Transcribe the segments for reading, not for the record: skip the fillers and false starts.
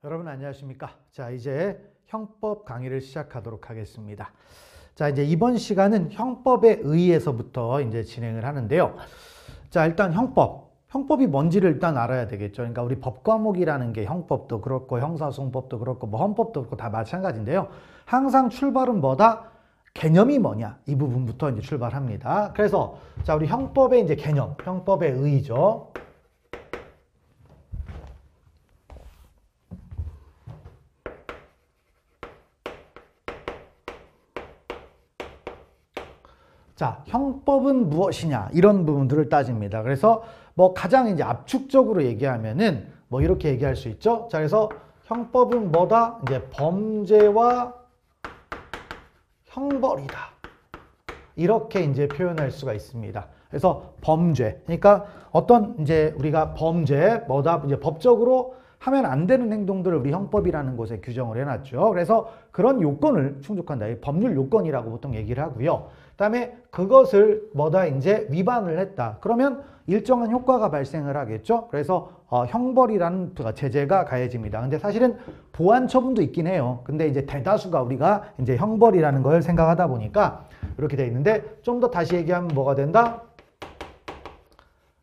여러분 안녕하십니까? 자, 이제 형법 강의를 시작하도록 하겠습니다. 자, 이제 이번 시간은 형법에 의해서부터 이제 진행을 하는데요. 자, 일단 형법이 뭔지를 일단 알아야 되겠죠. 그러니까 우리 법 과목이라는 게 형법도 그렇고 형사소송법도 그렇고 뭐 헌법도 그렇고 다 마찬가지인데요. 항상 출발은 뭐다? 개념이 뭐냐? 이 부분부터 이제 출발합니다. 그래서 자, 우리 형법의 이제 개념, 형법의 의의죠. 자, 형법은 무엇이냐 이런 부분들을 따집니다. 그래서 뭐 가장 이제 압축적으로 얘기하면은 뭐 이렇게 얘기할 수 있죠. 자, 그래서 형법은 뭐다? 이제 범죄와 형벌이다. 이렇게 이제 표현할 수가 있습니다. 그래서 범죄, 그러니까 어떤 이제 우리가 범죄 뭐다? 이제 법적으로 하면 안 되는 행동들을 우리 형법이라는 곳에 규정을 해놨죠. 그래서 그런 요건을 충족한다. 법률 요건이라고 보통 얘기를 하고요. 그다음에 그것을 뭐다 이제 위반을 했다. 그러면 일정한 효과가 발생을 하겠죠. 그래서 형벌이라는 제재가 가해집니다. 근데 사실은 보완 처분도 있긴 해요. 근데 이제 대다수가 우리가 이제 형벌이라는 걸 생각하다 보니까 이렇게 돼 있는데 좀 더 다시 얘기하면 뭐가 된다?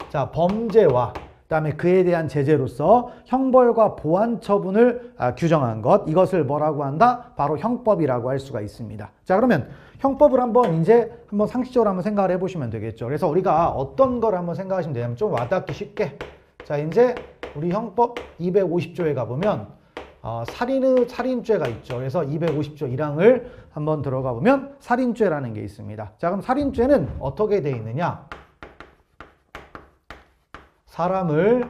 자, 범죄와 그다음에 그에 대한 제재로서 형벌과 보완 처분을 규정한 것, 이것을 뭐라고 한다? 바로 형법이라고 할 수가 있습니다. 자, 그러면 형법을 한번 상식적으로 한번 생각을 해보시면 되겠죠. 그래서 우리가 어떤 걸 한번 생각하시면 되냐면 좀 와닿기 쉽게. 자, 이제 우리 형법 250조에 가보면 살인죄가 있죠. 그래서 250조 1항을 한번 들어가 보면 살인죄라는 게 있습니다. 자, 그럼 살인죄는 어떻게 돼 있느냐? 사람을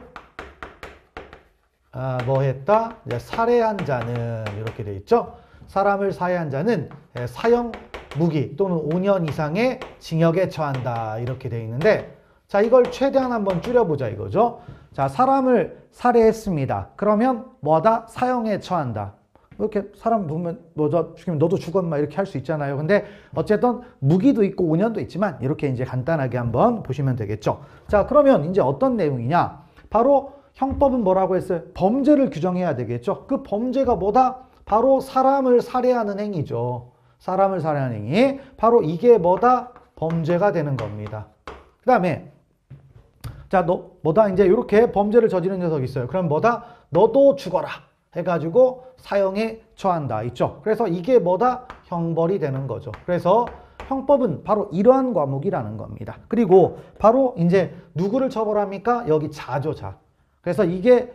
뭐 했다? 살해한 자는 이렇게 돼 있죠. 사람을 살해한 자는 사형 무기 또는 5년 이상의 징역에 처한다 이렇게 돼 있는데, 자, 이걸 최대한 한번 줄여보자 이거죠. 자, 사람을 살해했습니다. 그러면 뭐다? 사형에 처한다. 이렇게 사람 보면 너 죽이면 너도 죽어 막 이렇게 할 수 있잖아요. 근데 어쨌든 무기도 있고 5년도 있지만 이렇게 이제 간단하게 한번 보시면 되겠죠. 자, 그러면 이제 어떤 내용이냐? 바로 형법은 뭐라고 했어요? 범죄를 규정해야 되겠죠. 그 범죄가 뭐다? 바로 사람을 살해하는 행위죠. 사람을 살해하는 행위. 바로 이게 뭐다? 범죄가 되는 겁니다. 그 다음에 자, 너 뭐다? 이제 이렇게 범죄를 저지른 녀석이 있어요. 그럼 뭐다? 너도 죽어라 해가지고 사형에 처한다 있죠. 그래서 이게 뭐다? 형벌이 되는 거죠. 그래서 형법은 바로 이러한 과목이라는 겁니다. 그리고 바로 이제 누구를 처벌합니까? 여기 자죠, 자. 그래서 이게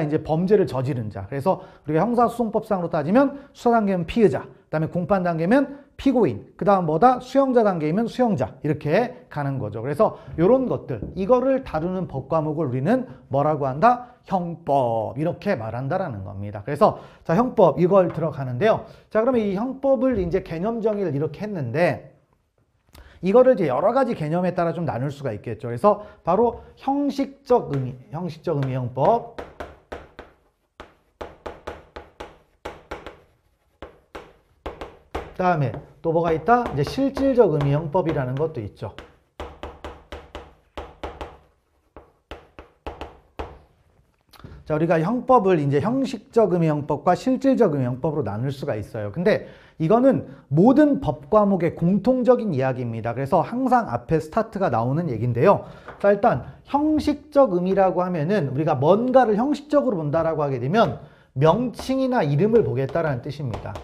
이제 범죄를 저지른 자. 그래서 우리가 형사소송법상으로 따지면 수사 단계면 피의자, 그다음에 공판 단계면 피고인, 그다음 뭐다? 수형자 단계이면 수형자, 이렇게 가는 거죠. 그래서 이런 것들, 이거를 다루는 법 과목을 우리는 뭐라고 한다? 형법, 이렇게 말한다라는 겁니다. 그래서 자, 형법 이걸 들어가는데요. 자, 그러면 이 형법을 이제 개념 정의를 이렇게 했는데, 이거를 이제 여러 가지 개념에 따라 좀 나눌 수가 있겠죠. 그래서 바로 형식적 의미 형법. 그다음에 또 뭐가 있다? 이제 실질적 의미 형법이라는 것도 있죠. 자, 우리가 형법을 이제 형식적 의미 형법과 실질적 의미 형법으로 나눌 수가 있어요. 근데 이거는 모든 법 과목의 공통적인 이야기입니다. 그래서 항상 앞에 스타트가 나오는 얘기인데요. 자, 일단 형식적 의미라고 하면은 우리가 뭔가를 형식적으로 본다라고 하게 되면 명칭이나 이름을 보겠다라는 뜻입니다.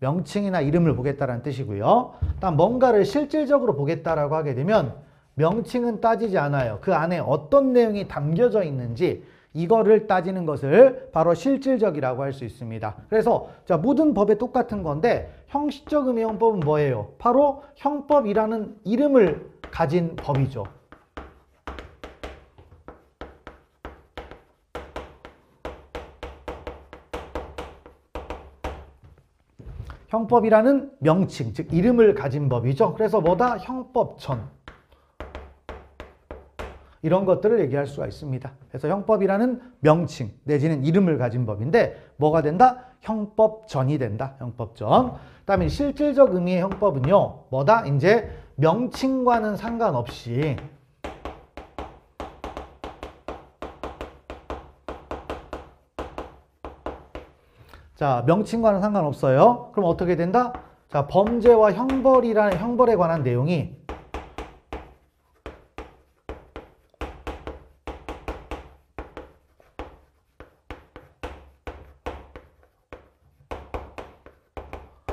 명칭이나 이름을 보겠다라는 뜻이고요. 다음 뭔가를 실질적으로 보겠다라고 하게 되면 명칭은 따지지 않아요. 그 안에 어떤 내용이 담겨져 있는지 이거를 따지는 것을 바로 실질적이라고 할 수 있습니다. 그래서 자, 모든 법에 똑같은 건데 형식적 의미 형법은 뭐예요? 바로 형법이라는 이름을 가진 법이죠. 형법이라는 명칭, 즉 이름을 가진 법이죠. 그래서 뭐다? 형법전. 이런 것들을 얘기할 수가 있습니다. 그래서 형법이라는 명칭 내지는 이름을 가진 법인데 뭐가 된다? 형법전이 된다. 형법전. 그다음에 실질적 의미의 형법은요. 뭐다? 이제 명칭과는 상관없이 자, 명칭과는 상관없어요. 그럼 어떻게 된다? 자, 범죄와 형벌에 관한 내용이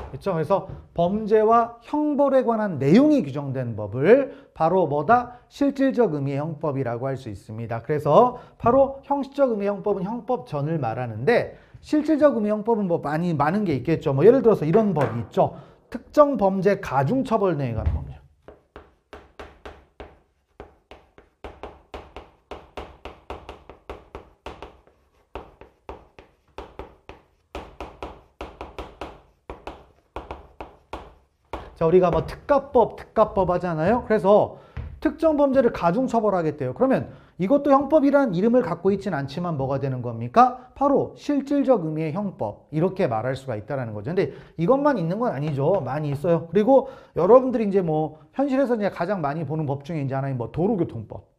그렇죠? 그래서 범죄와 형벌에 관한 내용이 규정된 법을 바로 뭐다? 실질적 의미의 형법이라고 할 수 있습니다. 그래서 바로 형식적 의미의 형법은 형법전을 말하는데 실질적 의미의 형법은 뭐 많은 게 있겠죠. 뭐 예를 들어서 이런 법이 있죠. 특정 범죄 가중처벌 내에 관한 법이죠. 자, 우리가 뭐 특가법 하잖아요. 그래서 특정 범죄를 가중처벌하겠대요. 그러면 이것도 형법이라는 이름을 갖고 있지는 않지만 뭐가 되는 겁니까? 바로 실질적 의미의 형법. 이렇게 말할 수가 있다는 거죠. 근데 이것만 있는 건 아니죠. 많이 있어요. 그리고 여러분들이 이제 뭐 현실에서 이제 가장 많이 보는 법 중에 이제 하나인 뭐 도로교통법.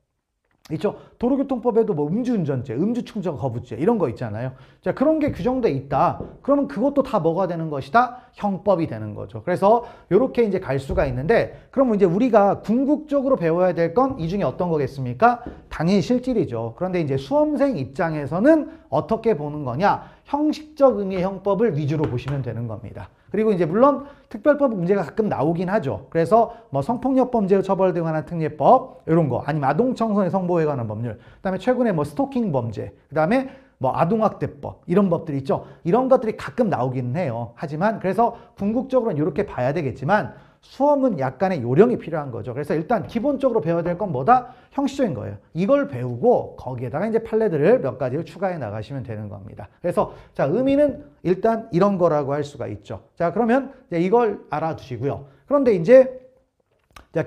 있죠. 도로교통법에도 뭐 음주운전죄, 음주충전 거부죄 이런 거 있잖아요. 자, 그런 게 규정돼 있다. 그러면 그것도 다 뭐가 되는 것이다? 형법이 되는 거죠. 그래서 이렇게 이제 갈 수가 있는데, 그러면 이제 우리가 궁극적으로 배워야 될 건 이 중에 어떤 거겠습니까? 당연히 실질이죠. 그런데 이제 수험생 입장에서는 어떻게 보는 거냐? 형식적 의미의 형법을 위주로 보시면 되는 겁니다. 그리고 이제 물론 특별법 문제가 가끔 나오긴 하죠. 그래서 뭐 성폭력 범죄 처벌 등에 관한 특례법 이런 거, 아니면 아동 청소년 성보호에 관한 법률, 그다음에 최근에 뭐 스토킹 범죄, 그다음에 뭐 아동학대법 이런 법들이 있죠. 이런 것들이 가끔 나오긴 해요. 하지만 그래서 궁극적으로는 이렇게 봐야 되겠지만 수험은 약간의 요령이 필요한 거죠. 그래서 일단 기본적으로 배워야 될 건 뭐다? 형식적인 거예요. 이걸 배우고 거기에다가 이제 판례들을 몇 가지를 추가해 나가시면 되는 겁니다. 그래서 자, 의미는 일단 이런 거라고 할 수가 있죠. 자, 그러면 이제 이걸 알아두시고요. 그런데 이제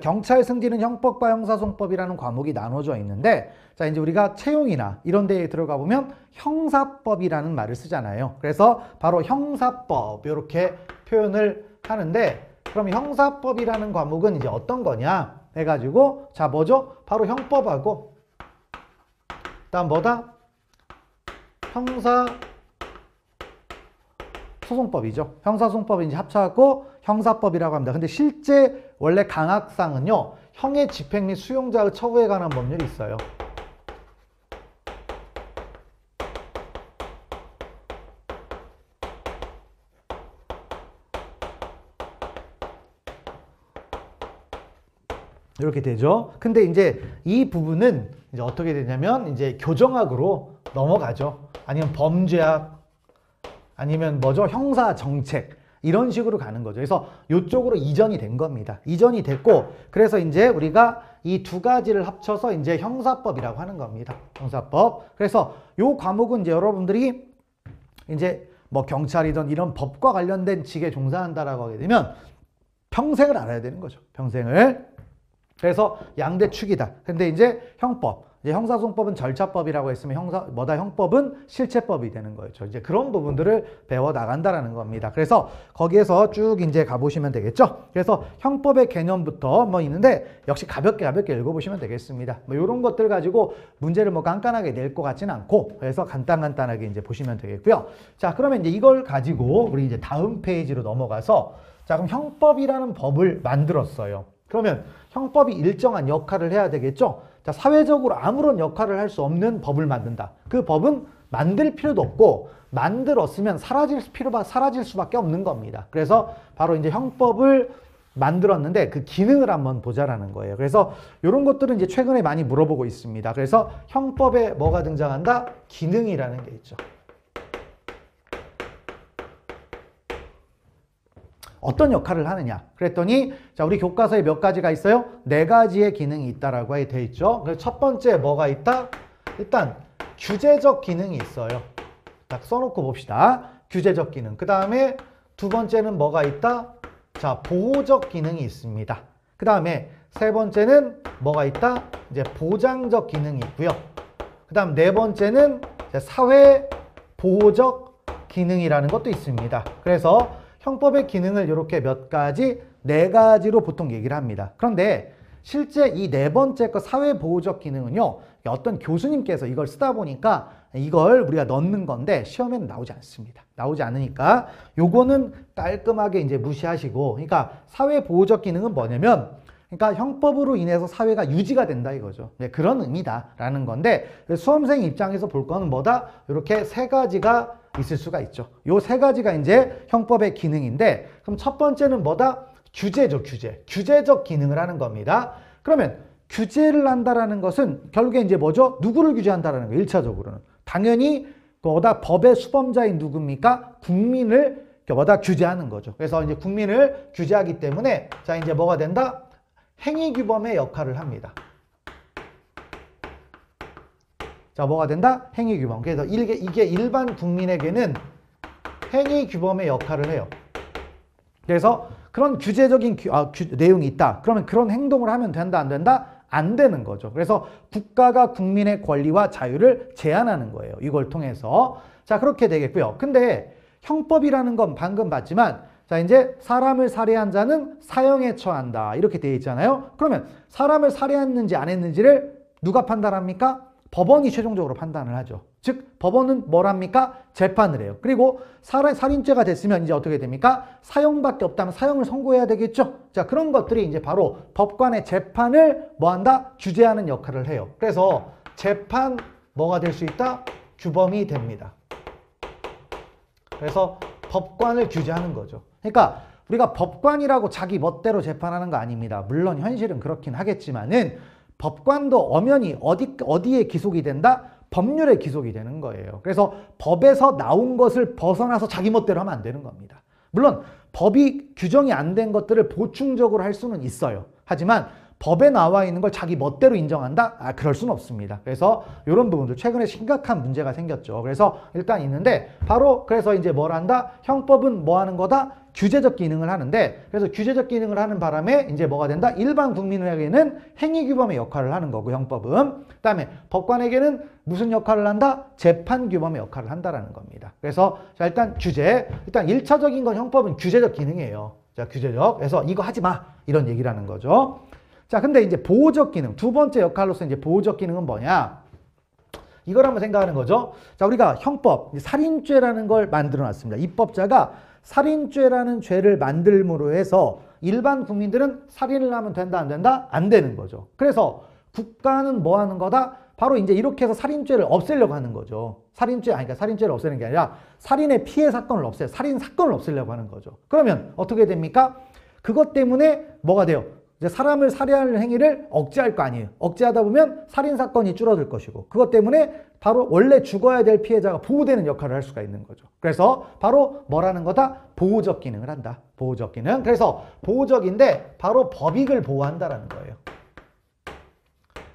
경찰 승진은 형법과 형사소송법이라는 과목이 나눠져 있는데, 자, 이제 우리가 채용이나 이런 데에 들어가 보면 형사법이라는 말을 쓰잖아요. 그래서 바로 형사법 이렇게 표현을 하는데, 그럼 형사법이라는 과목은 이제 어떤 거냐 해가지고, 자, 뭐죠? 바로 형법하고 그다음 뭐다? 형사소송법이죠. 형사소송법이 이제 합쳐갖고 형사법이라고 합니다. 근데 실제 원래 강학상은요, 형의 집행 및 수용자의 처우에 관한 법률이 있어요. 이렇게 되죠. 근데 이제 이 부분은 이제 어떻게 되냐면 이제 교정학으로 넘어가죠. 아니면 범죄학, 아니면 뭐죠? 형사 정책 이런 식으로 가는 거죠. 그래서 이쪽으로 이전이 된 겁니다. 이전이 됐고, 그래서 이제 우리가 이 두 가지를 합쳐서 이제 형사법이라고 하는 겁니다. 형사법. 그래서 요 과목은 이제 여러분들이 이제 뭐 경찰이든 이런 법과 관련된 직에 종사한다라고 하게 되면 평생을 알아야 되는 거죠. 평생을. 그래서 양대축이다. 근데 이제 형법, 이제 형사소송법은 절차법이라고 했으면 형법은 실체법이 되는 거죠. 이제 그런 부분들을 배워 나간다라는 겁니다. 그래서 거기에서 쭉 이제 가보시면 되겠죠. 그래서 형법의 개념부터 뭐 있는데 역시 가볍게 읽어보시면 되겠습니다. 뭐 이런 것들 가지고 문제를 뭐 깐깐하게 낼 것 같지는 않고, 그래서 간단하게 이제 보시면 되겠고요. 자, 그러면 이제 이걸 가지고 우리 이제 다음 페이지로 넘어가서, 자, 그럼 형법이라는 법을 만들었어요. 그러면 형법이 일정한 역할을 해야 되겠죠. 자, 사회적으로 아무런 역할을 할 수 없는 법을 만든다. 그 법은 만들 필요도 없고 만들었으면 사라질 수밖에 없는 겁니다. 그래서 바로 이제 형법을 만들었는데 그 기능을 한번 보자라는 거예요. 그래서 이런 것들은 이제 최근에 많이 물어보고 있습니다. 그래서 형법에 뭐가 등장한다? 기능이라는 게 있죠. 어떤 역할을 하느냐 그랬더니, 자, 우리 교과서에 몇 가지가 있어요? 4가지의 기능이 있다라고 되어 있죠. 그래서 첫 번째 뭐가 있다? 일단 규제적 기능이 있어요. 딱 써놓고 봅시다. 규제적 기능. 그 다음에 두 번째는 뭐가 있다? 자, 보호적 기능이 있습니다. 그 다음에 세 번째는 뭐가 있다? 이제 보장적 기능이 있고요. 그 다음 네 번째는 사회 보호적 기능이라는 것도 있습니다. 그래서 형법의 기능을 이렇게 몇 가지, 4가지로 보통 얘기를 합니다. 그런데 실제 이 네 번째 거 사회보호적 기능은요, 어떤 교수님께서 이걸 쓰다 보니까 이걸 우리가 넣는 건데 시험에는 나오지 않습니다. 나오지 않으니까 요거는 깔끔하게 이제 무시하시고, 그러니까 사회보호적 기능은 뭐냐면, 그러니까 형법으로 인해서 사회가 유지가 된다 이거죠. 네, 그런 의미다라는 건데, 수험생 입장에서 볼 거는 뭐다? 이렇게 세 가지가 있을 수가 있죠. 요 세 가지가 이제 형법의 기능인데, 그럼 첫 번째는 뭐다? 규제죠, 규제. 규제적 기능을 하는 겁니다. 그러면 규제를 한다라는 것은 결국에 이제 뭐죠? 누구를 규제한다라는 거예요, 1차적으로는. 당연히 뭐다? 법의 수범자인 누굽니까? 국민을 뭐다? 규제하는 거죠. 그래서 이제 국민을 규제하기 때문에 자, 이제 뭐가 된다? 행위규범의 역할을 합니다. 자, 뭐가 된다? 행위규범. 그래서 이게 일반 국민에게는 행위규범의 역할을 해요. 그래서 그런 규제적인 내용이 있다. 그러면 그런 행동을 하면 된다, 안 된다? 안 되는 거죠. 그래서 국가가 국민의 권리와 자유를 제한하는 거예요. 이걸 통해서. 자, 그렇게 되겠고요. 근데 형법이라는 건 방금 봤지만, 자, 이제 사람을 살해한 자는 사형에 처한다. 이렇게 되어 있잖아요. 그러면 사람을 살해했는지 안 했는지를 누가 판단합니까? 법원이 최종적으로 판단을 하죠. 즉, 법원은 뭘 합니까? 재판을 해요. 그리고 살인죄가 됐으면 이제 어떻게 됩니까? 사형밖에 없다면 사형을 선고해야 되겠죠. 자, 그런 것들이 이제 바로 법관의 재판을 뭐 한다? 규제하는 역할을 해요. 그래서 재판 뭐가 될 수 있다? 규범이 됩니다. 그래서 법관을 규제하는 거죠. 그러니까 우리가 법관이라고 자기 멋대로 재판하는 거 아닙니다. 물론 현실은 그렇긴 하겠지만은 법관도 엄연히 어디에 기속이 된다? 법률에 기속이 되는 거예요. 그래서 법에서 나온 것을 벗어나서 자기 멋대로 하면 안 되는 겁니다. 물론 법이 규정이 안 된 것들을 보충적으로 할 수는 있어요. 하지만 법에 나와 있는 걸 자기 멋대로 인정한다? 그럴 수는 없습니다. 그래서 이런 부분들 최근에 심각한 문제가 생겼죠. 그래서 일단 있는데 바로 그래서 이제 뭘 한다? 형법은 뭐 하는 거다? 규제적 기능을 하는데, 그래서 규제적 기능을 하는 바람에 이제 뭐가 된다? 일반 국민에게는 행위규범의 역할을 하는 거고, 형법은. 그다음에 법관에게는 무슨 역할을 한다? 재판규범의 역할을 한다라는 겁니다. 그래서 자, 일단 규제. 일단 1차적인 건 형법은 규제적 기능이에요. 자, 규제적. 그래서 이거 하지 마. 이런 얘기라는 거죠. 자, 근데 이제 보호적 기능. 두 번째 역할로서 이제 보호적 기능은 뭐냐? 이걸 한번 생각하는 거죠. 자, 우리가 형법, 살인죄라는 걸 만들어 놨습니다. 입법자가 살인죄라는 죄를 만들므로 해서 일반 국민들은 살인을 하면 된다, 안 된다? 안 되는 거죠. 그래서 국가는 뭐 하는 거다? 바로 이제 이렇게 해서 살인죄를 없애려고 하는 거죠. 그러니까 살인죄를 없애는 게 아니라 살인의 피해 사건을 살인 사건을 없애려고 하는 거죠. 그러면 어떻게 됩니까? 그것 때문에 뭐가 돼요? 이제 사람을 살해하는 행위를 억제할 거 아니에요. 억제하다 보면 살인 사건이 줄어들 것이고, 그것 때문에 바로 원래 죽어야 될 피해자가 보호되는 역할을 할 수가 있는 거죠. 그래서 바로 뭐라는 거다? 보호적 기능을 한다. 보호적 기능. 그래서 보호적인데 바로 법익을 보호한다라는 거예요.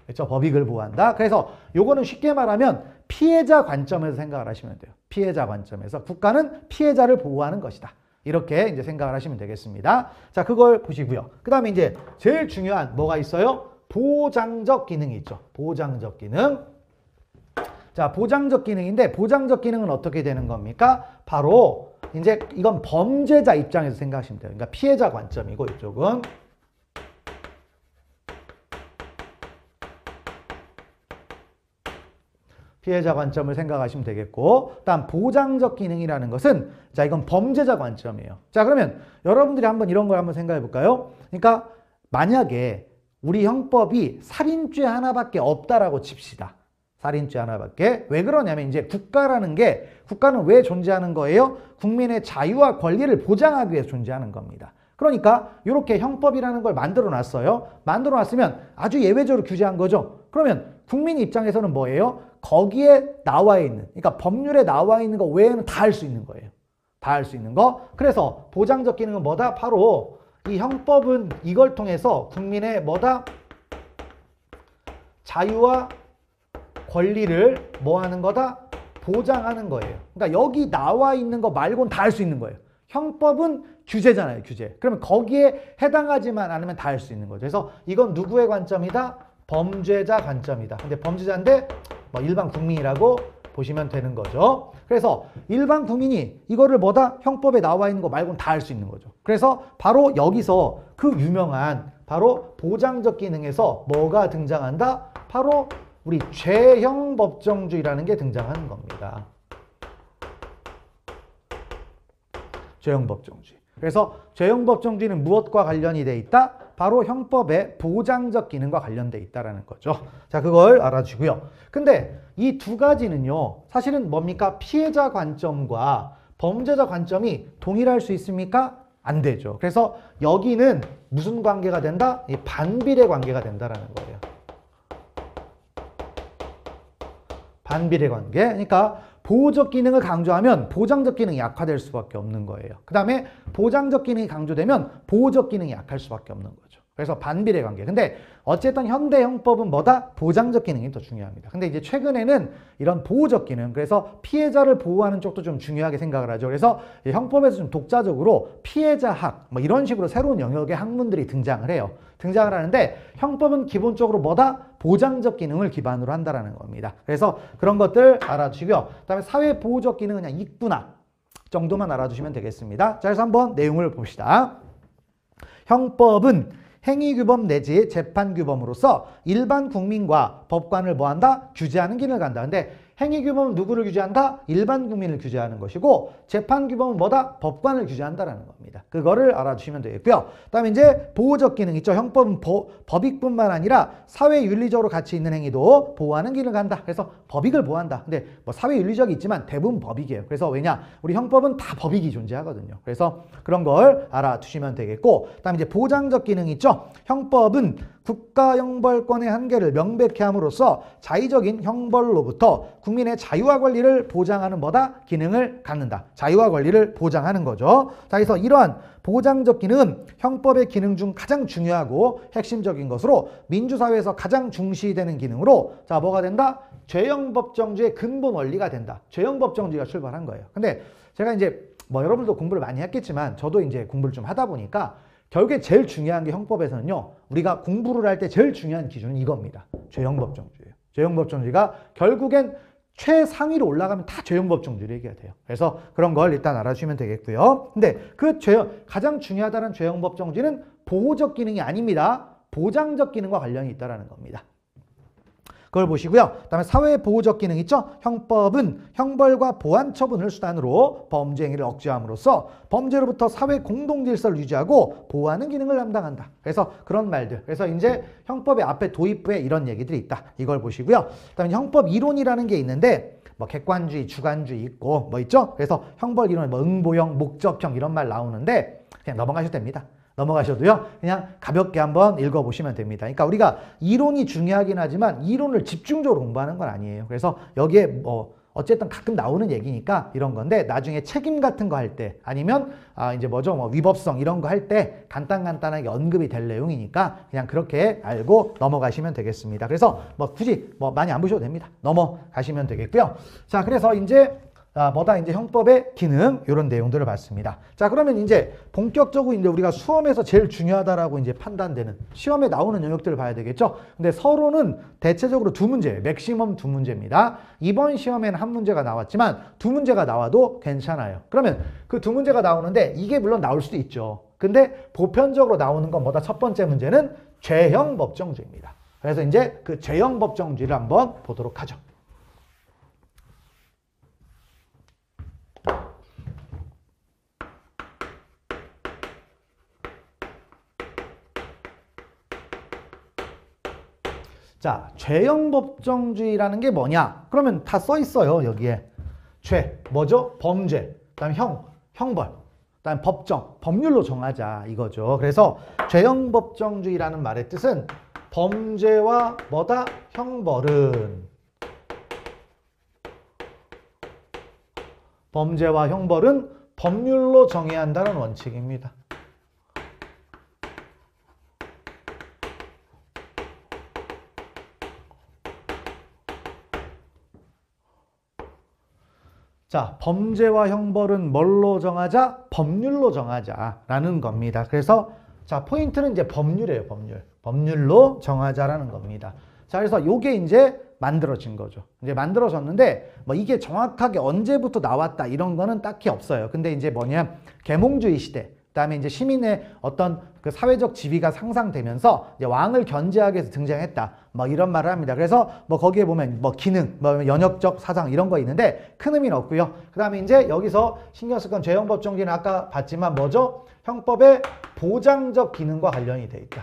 그렇죠? 법익을 보호한다. 그래서 요거는 쉽게 말하면 피해자 관점에서 생각을 하시면 돼요. 피해자 관점에서 국가는 피해자를 보호하는 것이다. 이렇게 이제 생각을 하시면 되겠습니다. 자, 그걸 보시고요. 그 다음에 이제 제일 중요한 뭐가 있어요? 보장적 기능이 있죠. 보장적 기능. 자, 보장적 기능인데, 보장적 기능은 어떻게 되는 겁니까? 바로 이제 이건 범죄자 입장에서 생각하시면 돼요. 그러니까 피해자 관점이고, 이쪽은 피해자 관점을 생각하시면 되겠고, 다음 보장적 기능이라는 것은, 자, 이건 범죄자 관점이에요. 자, 그러면 여러분들이 한번 이런 걸 한번 생각해 볼까요? 그러니까 만약에 우리 형법이 살인죄 하나밖에 없다라고 칩시다. 살인죄 하나밖에. 왜 그러냐면 이제 국가는 왜 존재하는 거예요? 국민의 자유와 권리를 보장하기 위해서 존재하는 겁니다. 그러니까 이렇게 형법이라는 걸 만들어 놨어요. 만들어 놨으면 아주 예외적으로 규제한 거죠. 그러면 국민 입장에서는 뭐예요? 거기에 나와 있는, 그러니까 법률에 나와 있는 거 외에는 다 할 수 있는 거예요. 다 할 수 있는 거. 그래서 보장적 기능은 뭐다? 바로 이 형법은 이걸 통해서 국민의 뭐다? 자유와 권리를 뭐 하는 거다? 보장하는 거예요. 그러니까 여기 나와 있는 거 말고는 다 할 수 있는 거예요. 형법은 규제잖아요, 규제. 그러면 거기에 해당하지만 않으면 다 할 수 있는 거죠. 그래서 이건 누구의 관점이다? 범죄자 관점이다. 근데 범죄자인데 뭐 일반 국민이라고 보시면 되는 거죠. 그래서 일반 국민이 이거를 뭐다? 형법에 나와 있는 거 말고는 다 할 수 있는 거죠. 그래서 바로 여기서 그 유명한 바로 보장적 기능에서 뭐가 등장한다? 바로 우리 죄형 법정주의라는 게 등장하는 겁니다. 죄형 법정주의. 그래서 죄형 법정주의는 무엇과 관련이 돼 있다? 바로 형법의 보장적 기능과 관련돼 있다라는 거죠. 자, 그걸 알아주고요. 근데 이 두 가지는요, 사실은 뭡니까? 피해자 관점과 범죄자 관점이 동일할 수 있습니까? 안 되죠. 그래서 여기는 무슨 관계가 된다? 이 반비례 관계가 된다라는 거예요. 반비례 관계. 그러니까 보호적 기능을 강조하면 보장적 기능이 약화될 수밖에 없는 거예요. 그 다음에 보장적 기능이 강조되면 보호적 기능이 약할 수밖에 없는 거죠. 그래서 반비례 관계. 근데 어쨌든 현대 형법은 뭐다? 보장적 기능이 더 중요합니다. 근데 이제 최근에는 이런 보호적 기능, 그래서 피해자를 보호하는 쪽도 좀 중요하게 생각을 하죠. 그래서 형법에서 좀 독자적으로 피해자학, 뭐 이런 식으로 새로운 영역의 학문들이 등장을 해요. 등장을 하는데 형법은 기본적으로 뭐다? 보장적 기능을 기반으로 한다라는 겁니다. 그래서 그런 것들 알아주시고요. 그다음에 사회 보호적 기능은 그냥 있구나 정도만 알아주시면 되겠습니다. 자, 그래서 한번 내용을 봅시다. 형법은 행위규범 내지 재판규범으로서 일반 국민과 법관을 뭐한다? 규제하는 기능을 갖는다. 근데 행위규범은 누구를 규제한다? 일반 국민을 규제하는 것이고 재판규범은 뭐다? 법관을 규제한다라는 겁니다. 그거를 알아주시면 되겠고요. 그다음에 이제 보호적 기능 있죠. 형법은 법익뿐만 아니라 사회윤리적으로 가치 있는 행위도 보호하는 기능을 갖는다. 그래서 법익을 보호한다. 근데 뭐 사회윤리적이 있지만 대부분 법익이에요. 그래서 왜냐? 우리 형법은 다 법익이 존재하거든요. 그래서 그런 걸 알아두시면 되겠고, 그다음에 이제 보장적 기능 있죠. 형법은 국가 형벌권의 한계를 명백히 함으로써 자의적인 형벌로부터 국민의 자유와 권리를 보장하는 뭐다? 기능을 갖는다. 자유와 권리를 보장하는 거죠. 자, 그래서 이러한 보장적 기능은 형법의 기능 중 가장 중요하고 핵심적인 것으로 민주사회에서 가장 중시되는 기능으로 자, 뭐가 된다? 죄형 법정주의의 근본 원리가 된다. 죄형 법정주의가 출발한 거예요. 근데 제가 이제 뭐 여러분도 공부를 많이 했겠지만 저도 이제 공부를 좀 하다 보니까 결국에 제일 중요한 게 형법에서는요, 우리가 공부를 할 때 제일 중요한 기준은 이겁니다. 죄형 법정주의예요. 죄형 법정주의가 결국엔 최상위로 올라가면 다 죄형 법정주의를 얘기가 돼요. 그래서 그런 걸 일단 알아주시면 되겠고요. 근데 그 가장 중요하다는 죄형 법정주의는 보호적 기능이 아닙니다. 보장적 기능과 관련이 있다는 겁니다. 그걸 보시고요. 그다음에 사회보호적 기능 있죠? 형법은 형벌과 보완 처분을 수단으로 범죄 행위를 억제함으로써 범죄로부터 사회 공동질서를 유지하고 보호하는 기능을 담당한다. 그래서 그런 말들. 그래서 이제 형법의 앞에 도입부에 이런 얘기들이 있다. 이걸 보시고요. 그다음에 형법 이론이라는 게 있는데 뭐 객관주의, 주관주의 있고 뭐 있죠? 그래서 형벌 이론에 뭐 응보형, 목적형 이런 말 나오는데 그냥 넘어가셔도 됩니다. 넘어가셔도요. 그냥 가볍게 한번 읽어보시면 됩니다. 그러니까 우리가 이론이 중요하긴 하지만 이론을 집중적으로 공부하는 건 아니에요. 그래서 여기에 뭐 어쨌든 가끔 나오는 얘기니까 이런 건데 나중에 책임 같은 거 할 때 아니면 이제 뭐죠? 뭐 위법성 이런 거 할 때 간단하게 언급이 될 내용이니까 그냥 그렇게 알고 넘어가시면 되겠습니다. 그래서 뭐 굳이 뭐 많이 안 보셔도 됩니다. 넘어가시면 되겠고요. 자, 그래서 이제 뭐다 이제 형법의 기능 이런 내용들을 봤습니다. 자, 그러면 이제 본격적으로 이제 우리가 수험에서 제일 중요하다라고 이제 판단되는 시험에 나오는 영역들을 봐야 되겠죠. 근데 서로는 대체적으로 두 문제, 맥시멈 두 문제입니다. 이번 시험에는 한 문제가 나왔지만 두 문제가 나와도 괜찮아요. 그러면 그 두 문제가 나오는데 이게 물론 나올 수도 있죠. 근데 보편적으로 나오는 건 뭐다? 첫 번째 문제는 죄형 법정주의입니다. 그래서 이제 그 죄형 법정주의를 한번 보도록 하죠. 자, 죄형 법정주의라는 게 뭐냐? 그러면 다 써 있어요, 여기에. 죄, 뭐죠? 범죄, 그다음에 형벌, 그다음에 법정, 법률로 정하자 이거죠. 그래서 죄형 법정주의라는 말의 뜻은 범죄와 뭐다? 형벌은 범죄와 형벌은 법률로 정해야 한다는 원칙입니다. 자, 범죄와 형벌은 뭘로 정하자? 법률로 정하자라는 겁니다. 그래서 자, 포인트는 이제 법률이에요, 법률. 법률로 정하자라는 겁니다. 자, 그래서 요게 이제 만들어진 거죠. 이제 만들어졌는데 뭐 이게 정확하게 언제부터 나왔다 이런 거는 딱히 없어요. 근데 이제 뭐냐? 계몽주의 시대, 그다음에 이제 시민의 어떤 그 사회적 지위가 상상되면서 이제 왕을 견제하기 위해서 등장했다. 뭐 이런 말을 합니다. 그래서 뭐 거기에 보면 뭐 기능, 뭐 연역적 사상 이런 거 있는데 큰 의미는 없고요. 그다음에 이제 여기서 신경 쓸 건 죄형법정지는 아까 봤지만 뭐죠? 형법의 보장적 기능과 관련이 돼 있다.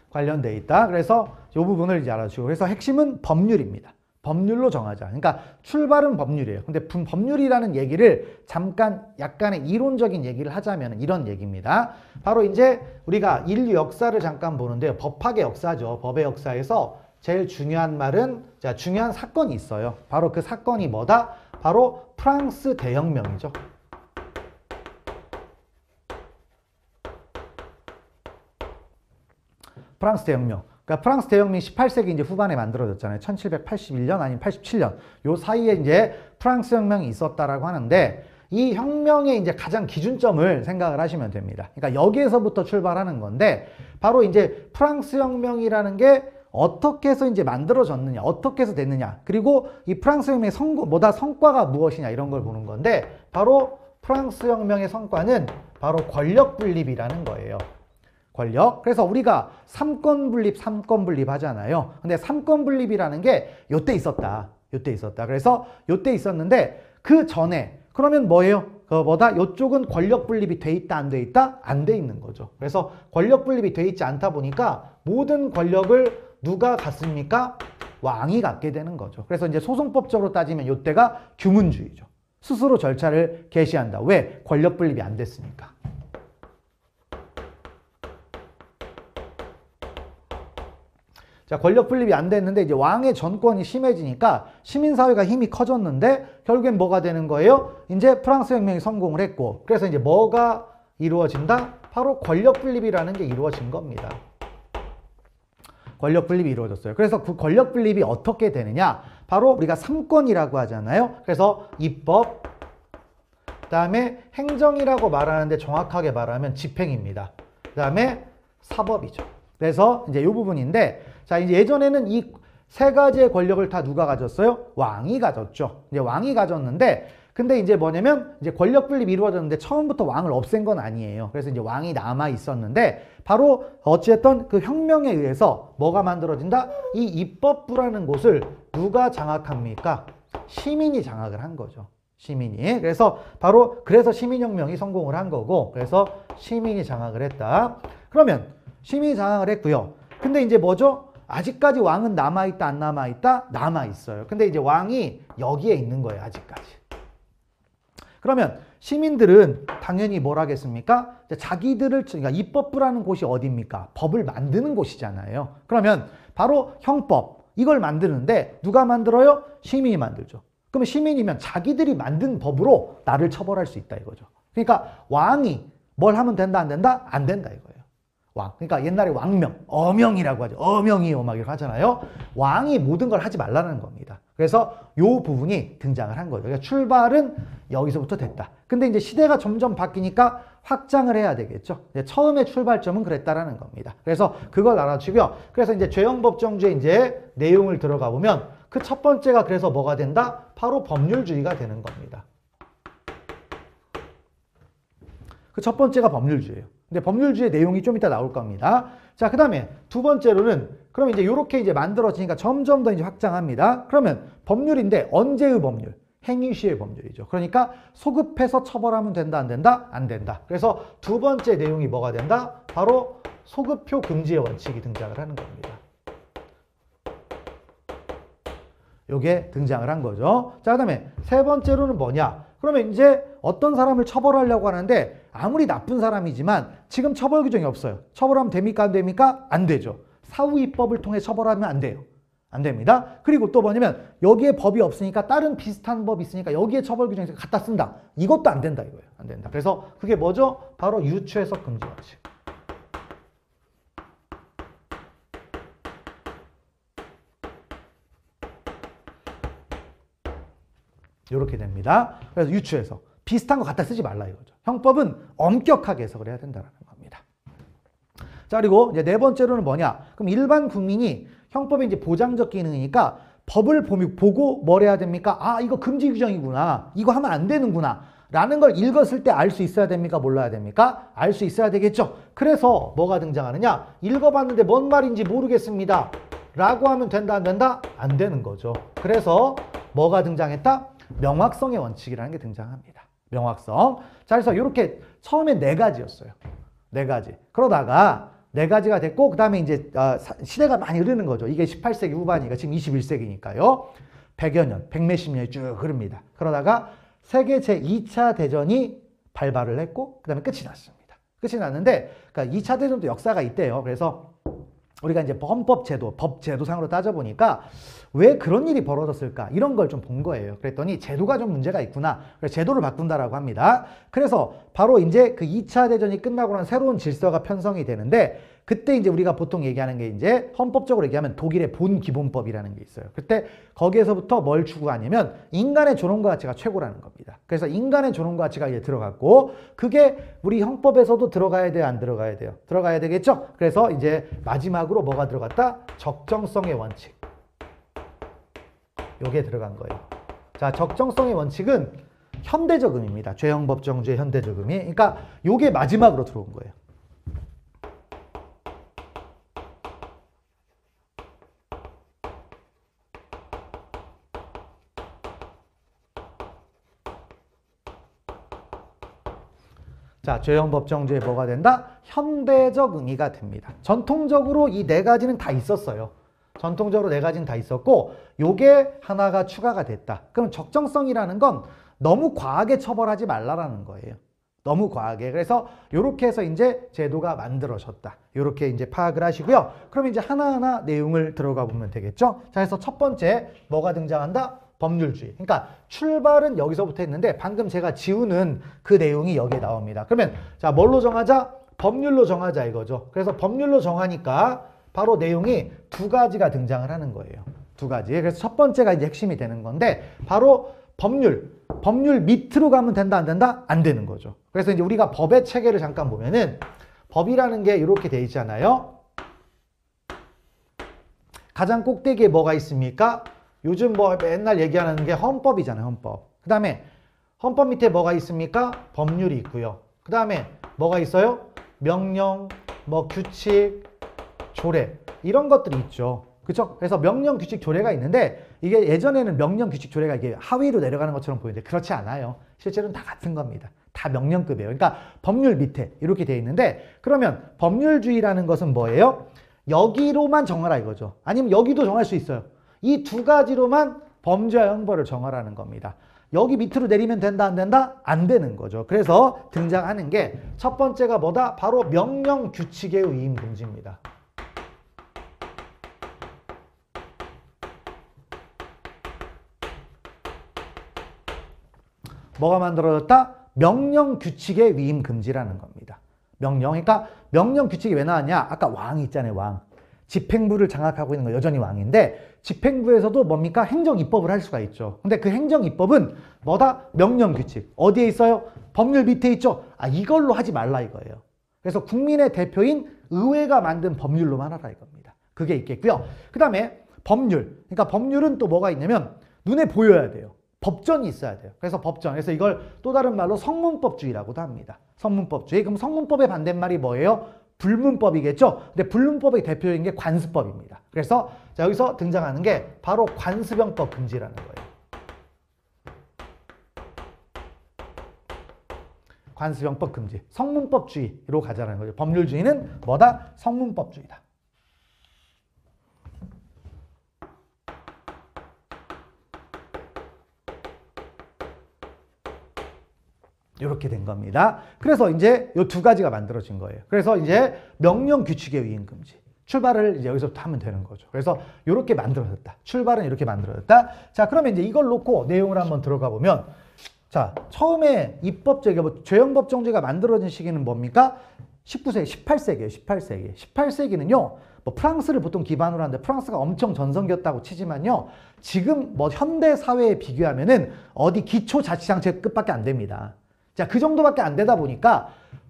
관련돼 있다. 그래서 이 부분을 이제 알아주시고, 그래서 핵심은 법률입니다. 법률로 정하자. 그러니까 출발은 법률이에요. 근데 법률이라는 얘기를 잠깐 약간의 이론적인 얘기를 하자면 이런 얘기입니다. 바로 이제 우리가 인류 역사를 잠깐 보는데요. 법학의 역사죠. 법의 역사에서 제일 중요한 말은, 자, 중요한 사건이 있어요. 바로 그 사건이 뭐다? 바로 프랑스 대혁명이죠. 프랑스 대혁명. 그러니까 프랑스 대혁명이 18세기 이제 후반에 만들어졌잖아요. 1781년 아니면 87년. 요 사이에 이제 프랑스 혁명이 있었다라고 하는데, 이 혁명의 이제 가장 기준점을 생각을 하시면 됩니다. 그러니까 여기에서부터 출발하는 건데, 바로 이제 프랑스 혁명이라는 게 어떻게 해서 이제 만들어졌느냐, 어떻게 해서 됐느냐, 그리고 이 프랑스 혁명의 성과가 무엇이냐, 이런 걸 보는 건데, 바로 프랑스 혁명의 성과는 바로 권력 분립이라는 거예요. 권력. 그래서 우리가 삼권 분립 하잖아요. 근데 삼권 분립이라는 게 요때 있었다. 요때 있었다. 그래서 요때 있었는데 그 전에 그러면 뭐예요? 요쪽은 권력 분립이 돼 있다, 안 돼 있다? 안 돼 있는 거죠. 그래서 권력 분립이 돼 있지 않다 보니까 모든 권력을 누가 갖습니까? 왕이 갖게 되는 거죠. 그래서 이제 소송법적으로 따지면 요때가 규문주의죠. 스스로 절차를 개시한다. 왜? 권력 분립이 안 됐으니까. 자, 권력 분립이 안 됐는데 이제 왕의 전권이 심해지니까 시민사회가 힘이 커졌는데 결국엔 뭐가 되는 거예요? 이제 프랑스 혁명이 성공을 했고, 그래서 이제 뭐가 이루어진다? 바로 권력 분립이라는 게 이루어진 겁니다. 권력 분립이 이루어졌어요. 그래서 그 권력 분립이 어떻게 되느냐? 바로 우리가 삼권이라고 하잖아요. 그래서 입법, 그다음에 행정이라고 말하는데 정확하게 말하면 집행입니다. 그다음에 사법이죠. 그래서 이제 이 부분인데, 자, 이제 예전에는 이 세 가지의 권력을 다 누가 가졌어요? 왕이 가졌죠. 이제 왕이 가졌는데, 근데 이제 뭐냐면 이제 권력 분립이 이루어졌는데 처음부터 왕을 없앤 건 아니에요. 그래서 이제 왕이 남아 있었는데, 바로 어찌됐든 그 혁명에 의해서 뭐가 만들어진다? 이 입법부라는 곳을 누가 장악합니까? 시민이 장악을 한 거죠. 시민이. 그래서 시민혁명이 성공을 한 거고, 그래서 시민이 장악을 했다. 그러면 시민이 장악을 했고요. 근데 이제 뭐죠? 아직까지 왕은 남아있다, 안 남아있다? 남아있어요. 근데 이제 왕이 여기에 있는 거예요, 아직까지. 그러면 시민들은 당연히 뭘 하겠습니까? 그러니까 입법부라는 곳이 어디입니까? 법을 만드는 곳이잖아요. 그러면 바로 형법, 이걸 만드는데 누가 만들어요? 시민이 만들죠. 그러면 시민이면 자기들이 만든 법으로 나를 처벌할 수 있다 이거죠. 그러니까 왕이 뭘 하면 된다, 안 된다? 안 된다 이거예요. 왕. 그러니까 옛날에 왕명, 어명이라고 하죠. 어명이요 막 이렇게 하잖아요. 왕이 모든 걸 하지 말라는 겁니다. 그래서 요 부분이 등장을 한 거죠. 그러니까 출발은 여기서부터 됐다. 근데 이제 시대가 점점 바뀌니까 확장을 해야 되겠죠. 처음에 출발점은 그랬다라는 겁니다. 그래서 그걸 알아주고요. 그래서 이제 죄형법정주의 이제 내용을 들어가 보면 그 첫 번째가 그래서 뭐가 된다? 바로 법률주의가 되는 겁니다. 그 첫 번째가 법률주의예요. 근데 법률주의 내용이 좀 이따 나올 겁니다. 자, 그 다음에 두 번째로는 그럼 이제 이렇게 이제 만들어지니까 점점 더 이제 확장합니다. 그러면 법률인데 언제의 법률? 행위시의 법률이죠. 그러니까 소급해서 처벌하면 된다, 안 된다? 안 된다. 그래서 두 번째 내용이 뭐가 된다? 바로 소급효 금지의 원칙이 등장을 하는 겁니다. 요게 등장을 한 거죠. 자, 그 다음에 세 번째로는 뭐냐? 그러면 이제 어떤 사람을 처벌하려고 하는데 아무리 나쁜 사람이지만 지금 처벌 규정이 없어요. 처벌하면 됩니까? 안 됩니까? 안 되죠. 사후입법을 통해 처벌하면 안 돼요. 안 됩니다. 그리고 또 뭐냐면 여기에 법이 없으니까 다른 비슷한 법이 있으니까 여기에 처벌 규정에서 갖다 쓴다. 이것도 안 된다 이거예요. 안 된다. 그래서 그게 뭐죠? 바로 유추해석 금지 원칙. 이렇게 됩니다. 그래서 유추해석. 비슷한 거 갖다 쓰지 말라 이거죠. 형법은 엄격하게 해석을 해야 된다는 겁니다. 자, 그리고 이제 네 번째로는 뭐냐? 그럼 일반 국민이 형법이 이제 보장적 기능이니까 법을 보고 뭘 해야 됩니까? 아, 이거 금지 규정이구나. 이거 하면 안 되는구나. 라는 걸 읽었을 때 알 수 있어야 됩니까? 몰라야 됩니까? 알 수 있어야 되겠죠. 그래서 뭐가 등장하느냐? 읽어봤는데 뭔 말인지 모르겠습니다. 라고 하면 된다, 안 된다? 안 되는 거죠. 그래서 뭐가 등장했다? 명확성의 원칙이라는 게 등장합니다. 명확성. 자, 그래서 이렇게 처음에 4가지였어요. 4가지. 그러다가 4가지가 됐고, 그 다음에 이제 시대가 많이 흐르는 거죠. 이게 18세기 후반이니까 지금 21세기니까요. 100여 년, 100몇십 년이 쭉 흐릅니다. 그러다가 세계 제2차 대전이 발발을 했고, 그 다음에 끝이 났습니다. 끝이 났는데, 그러니까 2차 대전도 역사가 있대요. 그래서 우리가 이제 헌법 제도, 법 제도상으로 따져보니까 왜 그런 일이 벌어졌을까? 이런 걸 좀 본 거예요. 그랬더니 제도가 좀 문제가 있구나. 그래서 제도를 바꾼다라고 합니다. 그래서 바로 이제 그 2차 대전이 끝나고 난 새로운 질서가 편성이 되는데, 그때 이제 우리가 보통 얘기하는 게 이제 헌법적으로 얘기하면 독일의 본기본법이라는 게 있어요. 그때 거기에서부터 뭘 추구하냐면 인간의 존엄과 가치가 최고라는 겁니다. 그래서 인간의 존엄과 가치가 이제 들어갔고, 그게 우리 헌법에서도 들어가야 돼요, 안 들어가야 돼요? 들어가야 되겠죠? 그래서 이제 마지막으로 뭐가 들어갔다? 적정성의 원칙. 요게 들어간 거예요. 자, 적정성의 원칙은 현대적 의미입니다. 죄형법정주의 현대적 의미. 그러니까 요게 마지막으로 들어온 거예요. 자, 죄형법정주의 뭐가 된다? 현대적 의미가 됩니다. 전통적으로 이 4가지는 다 있었어요. 전통적으로 4가지는 다 있었고, 요게 하나가 추가가 됐다. 그럼 적정성이라는 건 너무 과하게 처벌하지 말라라는 거예요. 너무 과하게. 그래서 요렇게 해서 이제 제도가 만들어졌다. 요렇게 이제 파악을 하시고요. 그럼 이제 하나하나 내용을 들어가 보면 되겠죠? 자, 그래서 첫 번째 뭐가 등장한다? 법률주의. 그러니까 출발은 여기서부터 했는데 방금 제가 지우는 그 내용이 여기에 나옵니다. 그러면 자, 뭘로 정하자? 법률로 정하자 이거죠. 그래서 법률로 정하니까 바로 내용이 2가지가 등장을 하는 거예요. 2가지. 그래서 첫 번째가 이제 핵심이 되는 건데 바로 법률 밑으로 가면 된다, 안 된다? 안 되는 거죠. 그래서 이제 우리가 법의 체계를 잠깐 보면은 법이라는 게 이렇게 돼 있잖아요. 가장 꼭대기에 뭐가 있습니까? 요즘 뭐 맨날 얘기하는 게 헌법이잖아요, 헌법. 그 다음에 헌법 밑에 뭐가 있습니까? 법률이 있고요. 그 다음에 뭐가 있어요? 명령, 뭐 규칙, 조례 이런 것들이 있죠. 그렇죠? 그래서 명령, 규칙, 조례가 있는데 이게 예전에는 명령, 규칙, 조례가 이게 하위로 내려가는 것처럼 보이는데 그렇지 않아요. 실제로는 다 같은 겁니다. 다 명령급이에요. 그러니까 법률 밑에 이렇게 돼 있는데 그러면 법률주의라는 것은 뭐예요? 여기로만 정하라 이거죠. 아니면 여기도 정할 수 있어요. 이 2가지로만 범죄와 형벌을 정하라는 겁니다. 여기 밑으로 내리면 된다, 안 된다? 안 되는 거죠. 그래서 등장하는 게 첫 번째가 뭐다? 바로 명령, 규칙의 위임 금지입니다. 뭐가 만들어졌다? 명령, 규칙의 위임 금지라는 겁니다. 명령. 그러니까 명령, 규칙이 왜 나왔냐? 아까 왕이 있잖아요, 왕. 집행부를 장악하고 있는 거 여전히 왕인데 집행부에서도 뭡니까? 행정입법을 할 수가 있죠. 근데 그 행정입법은 뭐다? 명령규칙. 어디에 있어요? 법률 밑에 있죠. 아, 이걸로 하지 말라 이거예요. 그래서 국민의 대표인 의회가 만든 법률로만 하라 이겁니다. 그게 있겠고요. 그 다음에 법률. 그러니까 법률은 또 뭐가 있냐면 눈에 보여야 돼요. 법전이 있어야 돼요. 그래서 법전. 그래서 이걸 또 다른 말로 성문법주의라고도 합니다. 성문법주의. 그럼 성문법의 반대말이 뭐예요? 불문법이겠죠. 근데 불문법의 대표적인 게 관습법입니다. 그래서 자, 여기서 등장하는 게 바로 관습형법 금지라는 거예요. 관습형법 금지. 성문법주의로 가자는 거죠. 법률주의는 뭐다? 성문법주의다. 이렇게 된 겁니다. 그래서 이제 이 2가지가 만들어진 거예요. 그래서 이제 명령 규칙의 위임 금지. 출발을 이제 여기서부터 하면 되는 거죠. 그래서 이렇게 만들어졌다. 출발은 이렇게 만들어졌다. 자, 그러면 이제 이걸 놓고 내용을 한번 들어가 보면 자, 처음에 입법제가 뭐 죄형법정제가 만들어진 시기는 뭡니까? 19세기, 18세기예요. 18세기. 18세기는요. 뭐 프랑스를 보통 기반으로 하는데 프랑스가 엄청 전성기였다고 치지만요. 지금 뭐 현대 사회에 비교하면은 어디 기초자치단체 끝밖에 안 됩니다. 자, 그 정도밖에 안 되다 보니까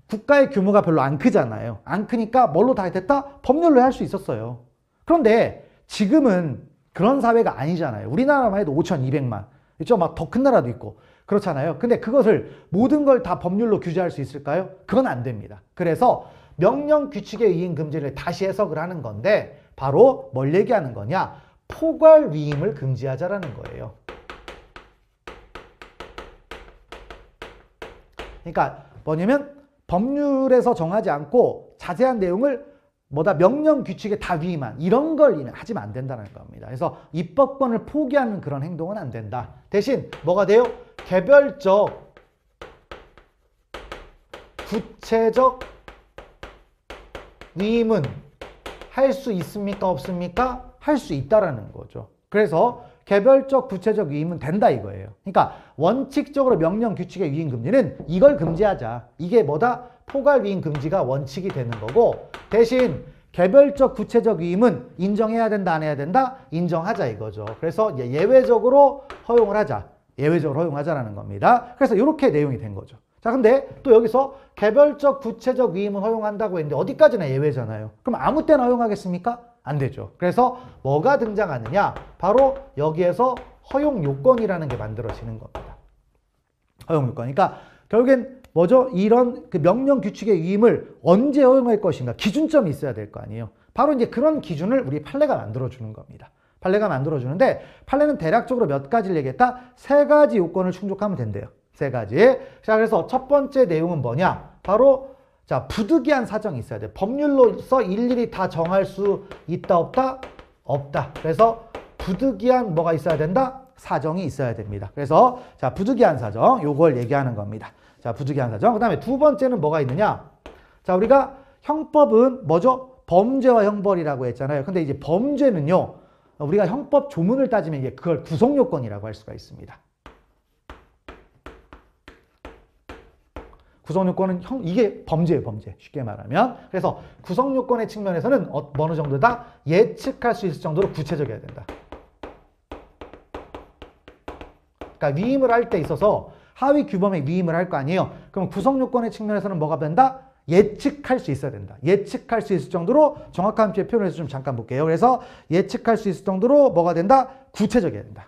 국가의 규모가 별로 안 크잖아요. 안 크니까 뭘로 다 됐다? 법률로 할 수 있었어요. 그런데 지금은 그런 사회가 아니잖아요. 우리나라만 해도 5,200만. 그렇죠? 막 더 큰 나라도 있고. 그렇잖아요. 근데 그것을 모든 걸 다 법률로 규제할 수 있을까요? 그건 안 됩니다. 그래서 명령 규칙의 위임 금지를 다시 해석을 하는 건데 바로 뭘 얘기하는 거냐? 포괄 위임을 금지하자라는 거예요. 그러니까 뭐냐면 법률에서 정하지 않고 자세한 내용을 명령 규칙에 다 위임한 이런 걸 하시면 안 된다는 겁니다. 그래서 입법권을 포기하는 그런 행동은 안 된다. 대신 뭐가 돼요? 개별적, 구체적 위임은 할 수 있습니까? 없습니까? 할 수 있다라는 거죠. 그래서 개별적, 구체적 위임은 된다 이거예요. 그러니까 원칙적으로 명령 규칙의 위임 금지는 이걸 금지하자. 이게 뭐다? 포괄 위임 금지가 원칙이 되는 거고 대신 개별적, 구체적 위임은 인정해야 된다, 안 해야 된다? 인정하자 이거죠. 그래서 예외적으로 허용을 하자. 예외적으로 허용하자라는 겁니다. 그래서 이렇게 내용이 된 거죠. 자, 근데 또 여기서 개별적, 구체적 위임은 허용한다고 했는데 어디까지나 예외잖아요. 그럼 아무 때나 허용하겠습니까? 안 되죠. 그래서 뭐가 등장하느냐? 바로 여기에서 허용 요건이라는 게 만들어지는 겁니다. 허용 요건. 그러니까 결국엔 뭐죠? 이런 그 명령 규칙의 위임을 언제 허용할 것인가? 기준점이 있어야 될 거 아니에요. 바로 이제 그런 기준을 우리 판례가 만들어주는 겁니다. 판례가 만들어주는데 판례는 대략적으로 몇 가지를 얘기했다? 3가지 요건을 충족하면 된대요. 3가지. 자, 그래서 첫 번째 내용은 뭐냐? 바로 자, 부득이한 사정이 있어야 돼. 법률로서 일일이 다 정할 수 있다, 없다? 없다. 그래서 부득이한 뭐가 있어야 된다? 사정이 있어야 됩니다. 그래서 자, 부득이한 사정, 요걸 얘기하는 겁니다. 자, 부득이한 사정. 그 다음에 두 번째는 뭐가 있느냐? 자, 우리가 형법은 뭐죠? 범죄와 형벌이라고 했잖아요. 근데 이제 범죄는요, 우리가 형법 조문을 따지면 이제 그걸 구성요건이라고 할 수가 있습니다. 구성요건은 이게 범죄예요, 범죄. 쉽게 말하면. 그래서 구성요건의 측면에서는 어느 정도다? 예측할 수 있을 정도로 구체적이어야 된다. 그러니까 위임을 할 때 있어서 하위 규범에 위임을 할 거 아니에요. 그럼 구성요건의 측면에서는 뭐가 된다? 예측할 수 있어야 된다. 예측할 수 있을 정도로 정확한 표현을 해서 좀 잠깐 볼게요. 그래서 예측할 수 있을 정도로 뭐가 된다? 구체적이어야 된다.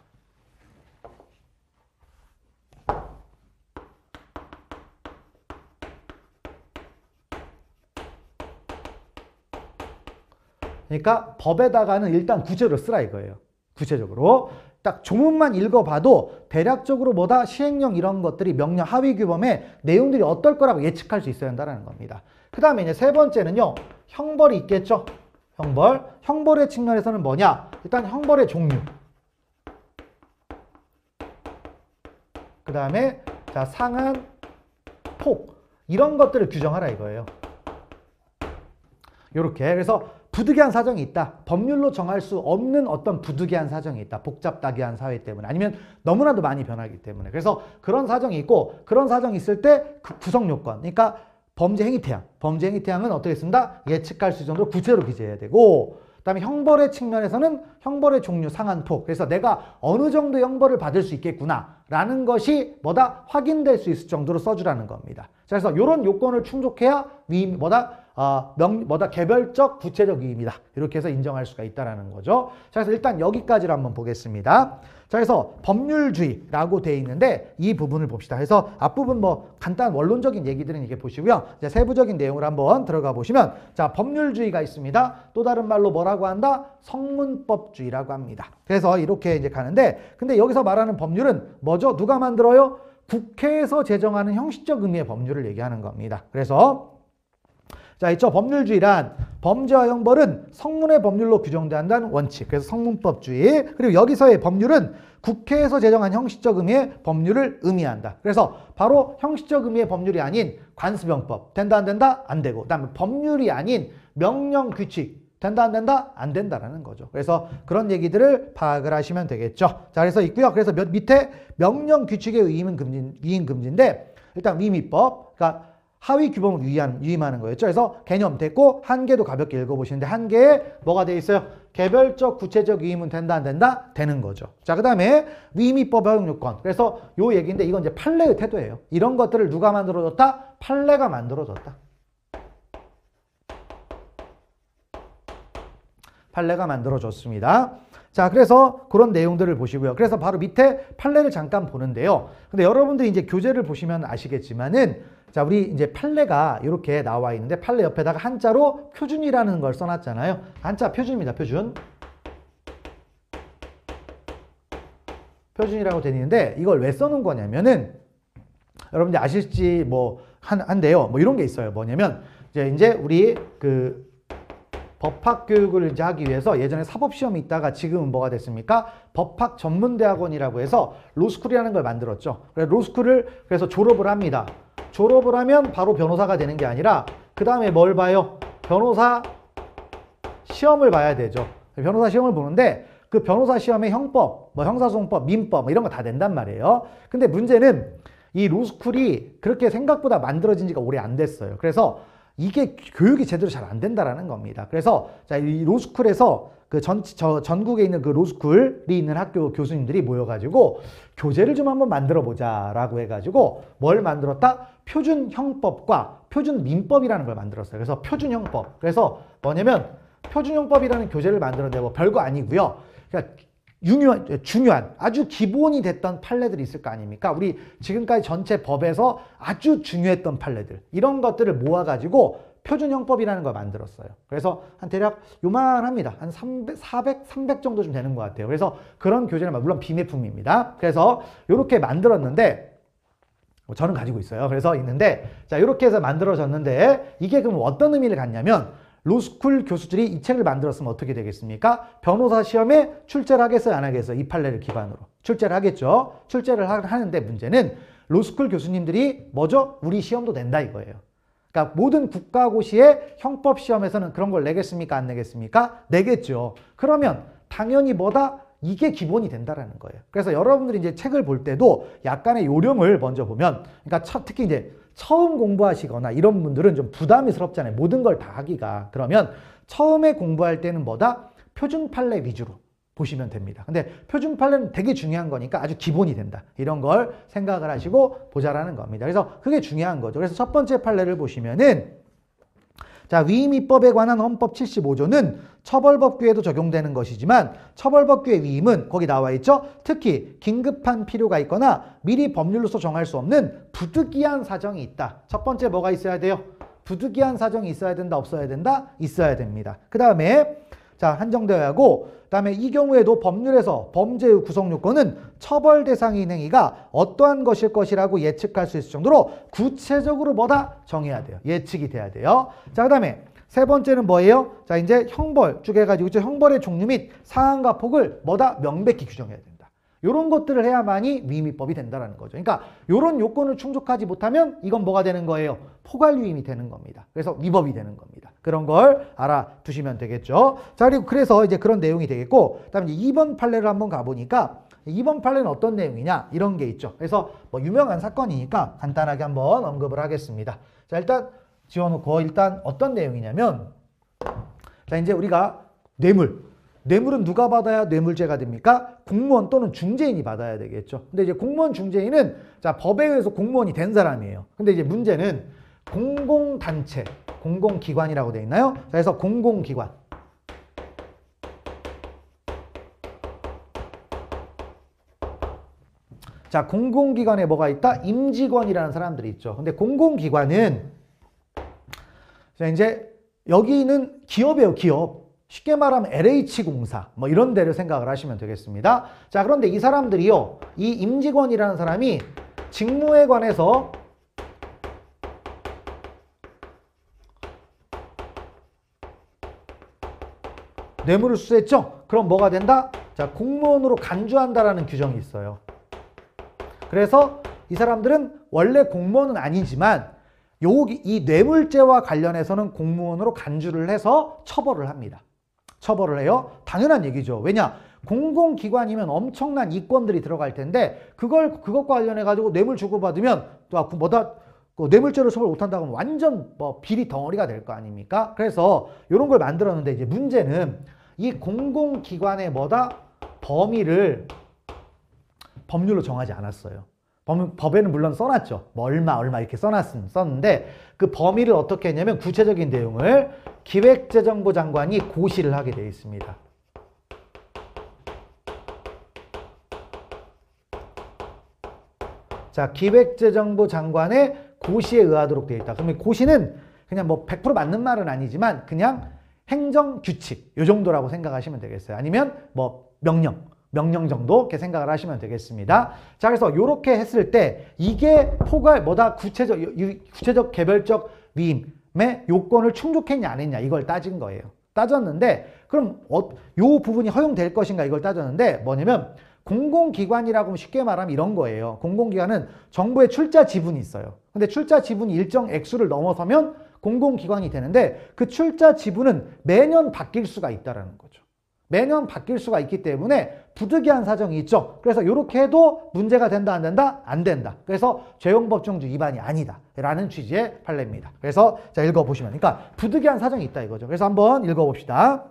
그러니까 법에다가는 일단 구체적으로 쓰라 이거예요. 구체적으로. 딱 조문만 읽어봐도 대략적으로 뭐다? 시행령 이런 것들이 명령 하위 규범의 내용들이 어떨 거라고 예측할 수 있어야 한다는 겁니다. 그 다음에 이제 세 번째는요. 형벌이 있겠죠. 형벌. 형벌의 측면에서는 뭐냐? 일단 형벌의 종류. 그 다음에 자, 상한, 폭. 이런 것들을 규정하라 이거예요. 요렇게. 그래서 부득이한 사정이 있다. 법률로 정할 수 없는 어떤 부득이한 사정이 있다. 복잡다기한 사회 때문에. 아니면 너무나도 많이 변하기 때문에. 그래서 그런 사정이 있고 그런 사정이 있을 때 그 구성요건. 그러니까 범죄 행위 태양. 범죄 행위 태양은 어떻게 했습니다? 예측할 수 있을 정도로 구체로 기재해야 되고 그 다음에 형벌의 측면에서는 형벌의 종류, 상한폭. 그래서 내가 어느 정도 형벌을 받을 수 있겠구나 라는 것이 뭐다? 확인될 수 있을 정도로 써주라는 겁니다. 자, 그래서 이런 요건을 충족해야 위임, 개별적, 구체적 위임이다. 이렇게 해서 인정할 수가 있다는 거죠. 자, 그래서 일단 여기까지를 한번 보겠습니다. 자, 그래서 법률주의라고 되어 있는데 이 부분을 봅시다. 그래서 앞부분 간단한 원론적인 얘기들은 이게 보시고요. 이제 세부적인 내용을 한번 들어가 보시면 자, 법률주의가 있습니다. 또 다른 말로 뭐라고 한다? 성문법주의라고 합니다. 그래서 이렇게 이제 가는데 근데 여기서 말하는 법률은 뭐죠? 누가 만들어요? 국회에서 제정하는 형식적 의미의 법률을 얘기하는 겁니다. 그래서 자, 있죠. 법률주의란 범죄와 형벌은 성문의 법률로 규정된다는 원칙. 그래서 성문법주의. 그리고 여기서의 법률은 국회에서 제정한 형식적 의미의 법률을 의미한다. 그래서 바로 형식적 의미의 법률이 아닌 관습형법. 된다, 안 된다? 안 되고. 그다음에 법률이 아닌 명령 규칙. 된다, 안 된다? 안 된다라는 거죠. 그래서 그런 얘기들을 파악을 하시면 되겠죠. 자, 그래서 있고요. 그래서 밑에 명령 규칙의 위임 금지인데 일단 위임법. 그러니까 하위 규범을 위임하는 거였죠. 그래서 개념 됐고 한계도 가볍게 읽어보시는데 한계에 뭐가 돼 있어요? 개별적, 구체적 위임은 된다, 안 된다? 되는 거죠. 자, 그 다음에 위임입법 허용 요건. 그래서 요 얘기인데 이건 이제 판례의 태도예요. 이런 것들을 누가 만들어줬다? 판례가 만들어줬다. 판례가 만들어졌습니다. 자, 그래서 그런 내용들을 보시고요. 그래서 바로 밑에 판례를 잠깐 보는데요. 근데 여러분들이 이제 교재를 보시면 아시겠지만은 자, 우리 이제 판례가 이렇게 나와 있는데 판례 옆에다가 한자로 표준이라는 걸 써놨잖아요. 한자 표준입니다. 표준. 표준이라고 되어 있는데 이걸 왜 써놓은 거냐면은 여러분들 아실지 뭐 한데요. 뭐 이런 게 있어요. 뭐냐면 이제 우리 그 법학 교육을 이제 하기 위해서 예전에 사법시험이 있다가 지금은 뭐가 됐습니까? 법학 전문대학원이라고 해서 로스쿨이라는 걸 만들었죠. 그래서 로스쿨을 그래서 졸업을 합니다. 졸업을 하면 바로 변호사가 되는 게 아니라 그 다음에 뭘 봐요? 변호사 시험을 봐야 되죠. 변호사 시험을 보는데 그 변호사 시험의 형법, 뭐 형사소송법, 민법 뭐 이런 거 다 된단 말이에요. 근데 문제는 이 로스쿨이 그렇게 생각보다 만들어진 지가 오래 안 됐어요. 그래서 이게 교육이 제대로 잘 안 된다라는 겁니다. 그래서 자, 이 로스쿨에서 그 전국에 있는 그 로스쿨이 있는 학교 교수님들이 모여가지고 교재를 좀 한번 만들어 보자라고 해가지고 뭘 만들었다? 표준 형법과 표준 민법이라는 걸 만들었어요. 그래서 표준 형법. 그래서 뭐냐면 표준 형법이라는 교재를 만들었는데 뭐 별거 아니고요. 그러니까 중요한 아주 기본이 됐던 판례들이 있을 거 아닙니까? 우리 지금까지 전체 법에서 아주 중요했던 판례들 이런 것들을 모아가지고 표준형법이라는 걸 만들었어요. 그래서 한 대략 요만합니다. 한 300 정도 좀 되는 것 같아요. 그래서 그런 교재는 물론 비매품입니다. 그래서 이렇게 만들었는데 저는 가지고 있어요. 그래서 있는데 자 이렇게 해서 만들어졌는데 이게 그럼 어떤 의미를 갖냐면 로스쿨 교수들이 이 책을 만들었으면 어떻게 되겠습니까? 변호사 시험에 출제를 하겠어요? 안 하겠어요? 이 판례를 기반으로. 출제를 하겠죠. 출제를 하는데 문제는 로스쿨 교수님들이 뭐죠? 우리 시험도 낸다 이거예요. 그러니까 모든 국가고시의 형법 시험에서는 그런 걸 내겠습니까? 안 내겠습니까? 내겠죠. 그러면 당연히 뭐다? 이게 기본이 된다라는 거예요. 그래서 여러분들이 이제 책을 볼 때도 약간의 요령을 먼저 보면 그러니까 특히 이제 처음 공부하시거나 이런 분들은 좀 부담스럽잖아요. 모든 걸 다 하기가. 그러면 처음에 공부할 때는 뭐다? 표준 판례 위주로 보시면 됩니다. 근데 표준 판례는 되게 중요한 거니까 아주 기본이 된다. 이런 걸 생각을 하시고 보자라는 겁니다. 그래서 그게 중요한 거죠. 그래서 첫 번째 판례를 보시면은 자, 위임입법에 관한 헌법 75조는 처벌법규에도 적용되는 것이지만 처벌법규의 위임은 거기 나와 있죠. 특히 긴급한 필요가 있거나 미리 법률로서 정할 수 없는 부득이한 사정이 있다. 첫 번째 뭐가 있어야 돼요? 부득이한 사정이 있어야 된다, 없어야 된다? 있어야 됩니다. 그 다음에 자, 한정되어야 하고 그다음에 이 경우에도 법률에서 범죄의 구성 요건은 처벌 대상인 행위가 어떠한 것일 것이라고 예측할 수 있을 정도로 구체적으로 뭐다? 정해야 돼요. 예측이 돼야 돼요. 자, 그다음에 세 번째는 뭐예요? 자, 이제 형벌 쭉 해가지고 형벌의 종류 및 사항과 폭을 뭐다? 명백히 규정해야 된다. 이런 것들을 해야만이 위임입법이 된다는 거죠. 그러니까 이런 요건을 충족하지 못하면 이건 뭐가 되는 거예요? 포괄위임이 되는 겁니다. 그래서 위법이 되는 겁니다. 그런 걸 알아두시면 되겠죠. 자, 그리고 그래서 이제 그런 내용이 되겠고, 그다음에 2번 판례를 한번 가보니까 2번 판례는 어떤 내용이냐 이런 게 있죠. 그래서 뭐 유명한 사건이니까 간단하게 한번 언급을 하겠습니다. 자, 일단 지워놓고 일단 어떤 내용이냐면 자, 이제 우리가 뇌물은 누가 받아야 뇌물죄가 됩니까? 공무원 또는 중재인이 받아야 되겠죠. 근데 이제 공무원 중재인은 자, 법에 의해서 공무원이 된 사람이에요. 근데 이제 문제는 공공단체, 공공기관이라고 되어 있나요? 자, 그래서 공공기관. 자, 공공기관에 뭐가 있다? 임직원이라는 사람들이 있죠. 근데 공공기관은 자, 이제 여기는 기업이에요, 기업. 쉽게 말하면 LH공사 뭐 이런 데를 생각을 하시면 되겠습니다. 자, 그런데 이 사람들이요, 이 임직원이라는 사람이 직무에 관해서 뇌물을 수수했죠? 그럼 뭐가 된다? 자, 공무원으로 간주한다라는 규정이 있어요. 그래서 이 사람들은 원래 공무원은 아니지만 이 뇌물죄와 관련해서는 공무원으로 간주를 해서 처벌을 합니다. 처벌을 해요? 당연한 얘기죠. 왜냐? 공공기관이면 엄청난 이권들이 들어갈 텐데 그것과 관련해가지고 뇌물 주고받으면 또 뭐다? 뇌물죄로 처벌 못한다고 하면 완전 뭐 비리 덩어리가 될 거 아닙니까? 그래서 이런 걸 만들었는데 이제 문제는 이 공공기관의 뭐다? 범위를 법률로 정하지 않았어요. 법에는 물론 써놨죠. 뭐 얼마 이렇게 썼는데 그 범위를 어떻게 했냐면 구체적인 내용을 기획재정부 장관이 고시를 하게 되어 있습니다. 자, 기획재정부 장관의 고시에 의하도록 되어 있다. 그러면 고시는 그냥 뭐 100% 맞는 말은 아니지만 그냥 행정규칙 요 정도라고 생각하시면 되겠어요. 아니면 뭐 명령 정도 이렇게 생각을 하시면 되겠습니다. 자, 그래서 이렇게 했을 때 이게 포괄 뭐다 구체적 개별적 위임의 요건을 충족했냐 안 했냐 이걸 따진 거예요. 따졌는데 그럼 요 부분이 허용될 것인가 이걸 따졌는데 뭐냐면 공공기관이라고 쉽게 말하면 이런 거예요. 공공기관은 정부의 출자 지분이 있어요. 근데 출자 지분이 일정 액수를 넘어서면 공공기관이 되는데 그 출자 지분은 매년 바뀔 수가 있다는 거죠. 매년 바뀔 수가 있기 때문에 부득이한 사정이 있죠. 그래서 이렇게 해도 문제가 된다 안 된다? 안 된다. 그래서 죄용법정주 위반이 아니다 라는 취지의 판례입니다. 그래서 자 읽어보시면 그러니까 부득이한 사정이 있다 이거죠. 그래서 한번 읽어봅시다.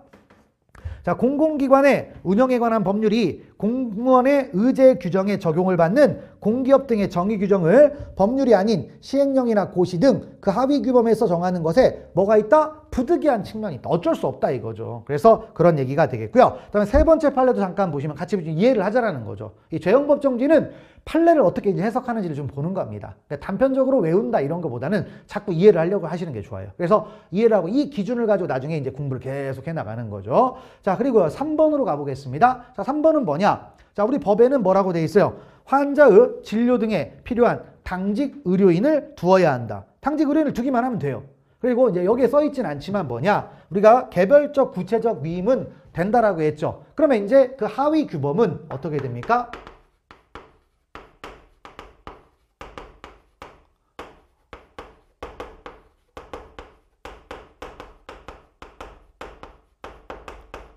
자, 공공기관의 운영에 관한 법률이 공무원의 의제 규정에 적용을 받는 공기업 등의 정의 규정을 법률이 아닌 시행령이나 고시 등 그 하위 규범에서 정하는 것에 뭐가 있다? 부득이한 측면이 있다. 어쩔 수 없다 이거죠. 그래서 그런 얘기가 되겠고요. 그다음에 세 번째 판례도 잠깐 보시면 같이 이해를 하자라는 거죠. 이 죄형법정지는 판례를 어떻게 이제 해석하는지를 좀 보는 겁니다. 단편적으로 외운다 이런 것보다는 자꾸 이해를 하려고 하시는 게 좋아요. 그래서 이해를 하고 이 기준을 가지고 나중에 이제 공부를 계속 해 나가는 거죠. 자, 그리고 3번으로 가보겠습니다. 자, 3번은 뭐냐? 자, 우리 법에는 뭐라고 돼 있어요? 환자의 진료 등에 필요한 당직 의료인을 두어야 한다. 당직 의료인을 두기만 하면 돼요. 그리고 이제 여기에 써 있진 않지만 뭐냐? 우리가 개별적 구체적 위임은 된다라고 했죠. 그러면 이제 그 하위 규범은 어떻게 됩니까?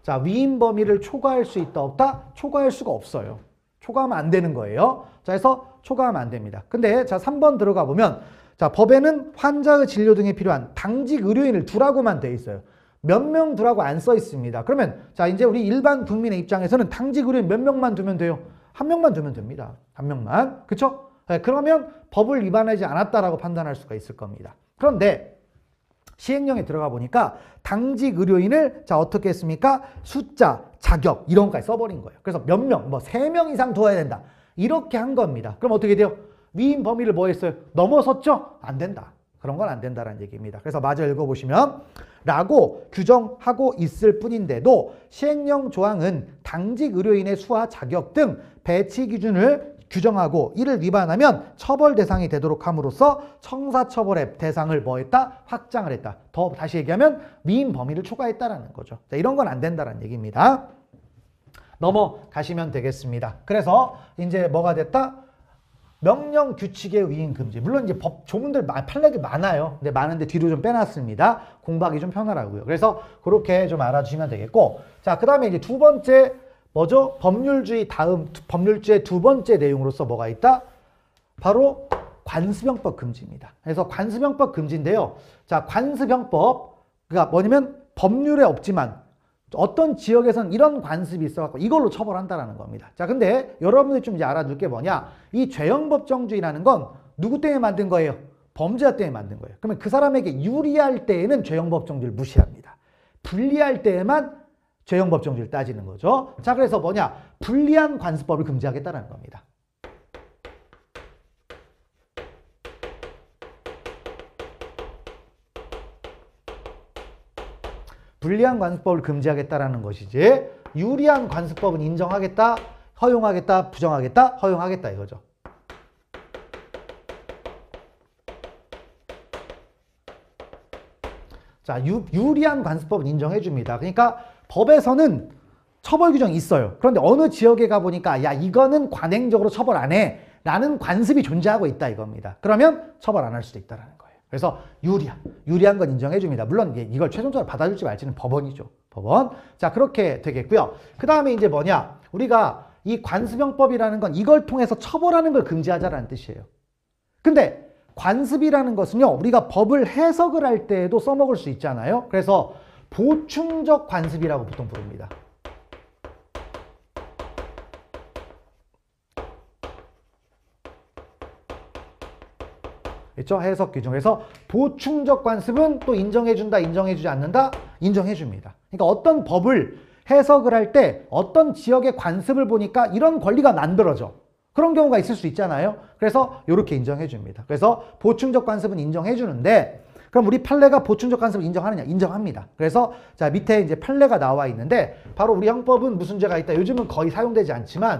자, 위임 범위를 초과할 수 있다 없다? 초과할 수가 없어요. 초과하면 안 되는 거예요. 자, 그래서 초과하면 안 됩니다. 근데 자, 3번 들어가 보면 자, 법에는 환자의 진료 등에 필요한 당직 의료인을 두라고만 돼 있어요. 몇 명 두라고 안 써 있습니다. 그러면 자, 이제 우리 일반 국민의 입장에서는 당직 의료인 몇 명만 두면 돼요? 한 명만 두면 됩니다. 한 명만. 그쵸? 네, 그러면 법을 위반하지 않았다라고 판단할 수가 있을 겁니다. 그런데 시행령에 들어가 보니까 당직 의료인을 자 어떻게 했습니까? 숫자, 자격 이런 것까지 써버린 거예요. 그래서 몇 명, 뭐 3명 이상 두어야 된다. 이렇게 한 겁니다. 그럼 어떻게 돼요? 위임 범위를 뭐 했어요? 넘어섰죠? 안 된다. 그런 건 안 된다는 얘기입니다. 그래서 마저 읽어보시면 라고 규정하고 있을 뿐인데도 시행령 조항은 당직 의료인의 수와 자격 등 배치 기준을 규정하고 이를 위반하면 처벌 대상이 되도록 함으로써 형사처벌의 대상을 뭐 했다? 확장을 했다. 더 다시 얘기하면 위임 범위를 초과했다라는 거죠. 자, 이런 건 안 된다는 얘기입니다. 넘어가시면 되겠습니다. 그래서 이제 뭐가 됐다? 명령 규칙의 위임 금지. 물론 이제 법 조문들 판례가 많아요. 근데 많은데 뒤로 좀 빼놨습니다. 공부하기 좀 편하라고요. 그래서 그렇게 좀 알아주시면 되겠고, 자, 그다음에 이제 두 번째 뭐죠? 법률주의 법률주의 두 번째 내용으로서 뭐가 있다? 바로 관습형법 금지입니다. 그래서 관습형법 금지인데요. 자, 관습형법 그러니까 뭐냐면 법률에 없지만 어떤 지역에서는 이런 관습이 있어갖고 이걸로 처벌한다라는 겁니다. 자, 근데 여러분들이 좀 이제 알아둘 게 뭐냐? 이 죄형법정주의라는 건 누구 때문에 만든 거예요? 범죄자 때문에 만든 거예요. 그러면 그 사람에게 유리할 때에는 죄형법정주의를 무시합니다. 불리할 때에만 죄형법정주의를 따지는 거죠. 자, 그래서 뭐냐? 불리한 관습법을 금지하겠다는 겁니다. 불리한 관습법을 금지하겠다라는 것이지 유리한 관습법은 인정하겠다, 허용하겠다, 부정하겠다, 허용하겠다 이거죠. 자, 유리한 관습법은 인정해 줍니다. 그러니까 법에서는 처벌 규정이 있어요. 그런데 어느 지역에 가보니까 야, 이거는 관행적으로 처벌 안 해 라는 관습이 존재하고 있다 이겁니다. 그러면 처벌 안 할 수도 있다는 거예요. 그래서 유리한 건 인정해 줍니다. 물론 이걸 최종적으로 받아줄지 말지는 법원이죠. 법원. 자, 그렇게 되겠고요. 그 다음에 이제 뭐냐? 우리가 이 관습형법이라는 건 이걸 통해서 처벌하는 걸 금지하자라는 뜻이에요. 근데 관습이라는 것은요, 우리가 법을 해석을 할 때에도 써먹을 수 있잖아요. 그래서 보충적 관습이라고 보통 부릅니다. 그렇죠? 해석 규정. 그래서 보충적 관습은 또 인정해준다, 인정해주지 않는다, 인정해줍니다. 그러니까 어떤 법을 해석을 할 때 어떤 지역의 관습을 보니까 이런 권리가 만들어져. 그런 경우가 있을 수 있잖아요. 그래서 이렇게 인정해줍니다. 그래서 보충적 관습은 인정해주는데 그럼 우리 판례가 보충적 관습을 인정하느냐? 인정합니다. 그래서 자 밑에 이제 판례가 나와 있는데 바로 우리 형법은 무슨 죄가 있다. 요즘은 거의 사용되지 않지만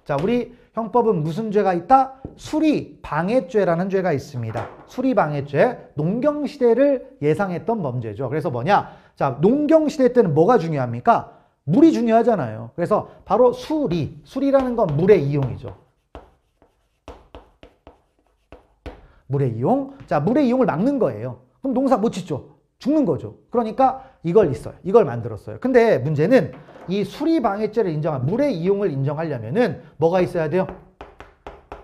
자 우리 형법은 무슨 죄가 있다? 수리방해죄라는 죄가 있습니다. 수리방해죄, 농경시대를 예상했던 범죄죠. 그래서 뭐냐? 자, 농경시대 때는 뭐가 중요합니까? 물이 중요하잖아요. 그래서 바로 수리라는 건 물의 이용이죠. 물의 이용. 자, 물의 이용을 막는 거예요. 그럼 농사 못 짓죠. 죽는 거죠. 그러니까 이걸 만들었어요. 근데 문제는 이 수리방해죄를 인정한 물의 이용을 인정하려면은 뭐가 있어야 돼요?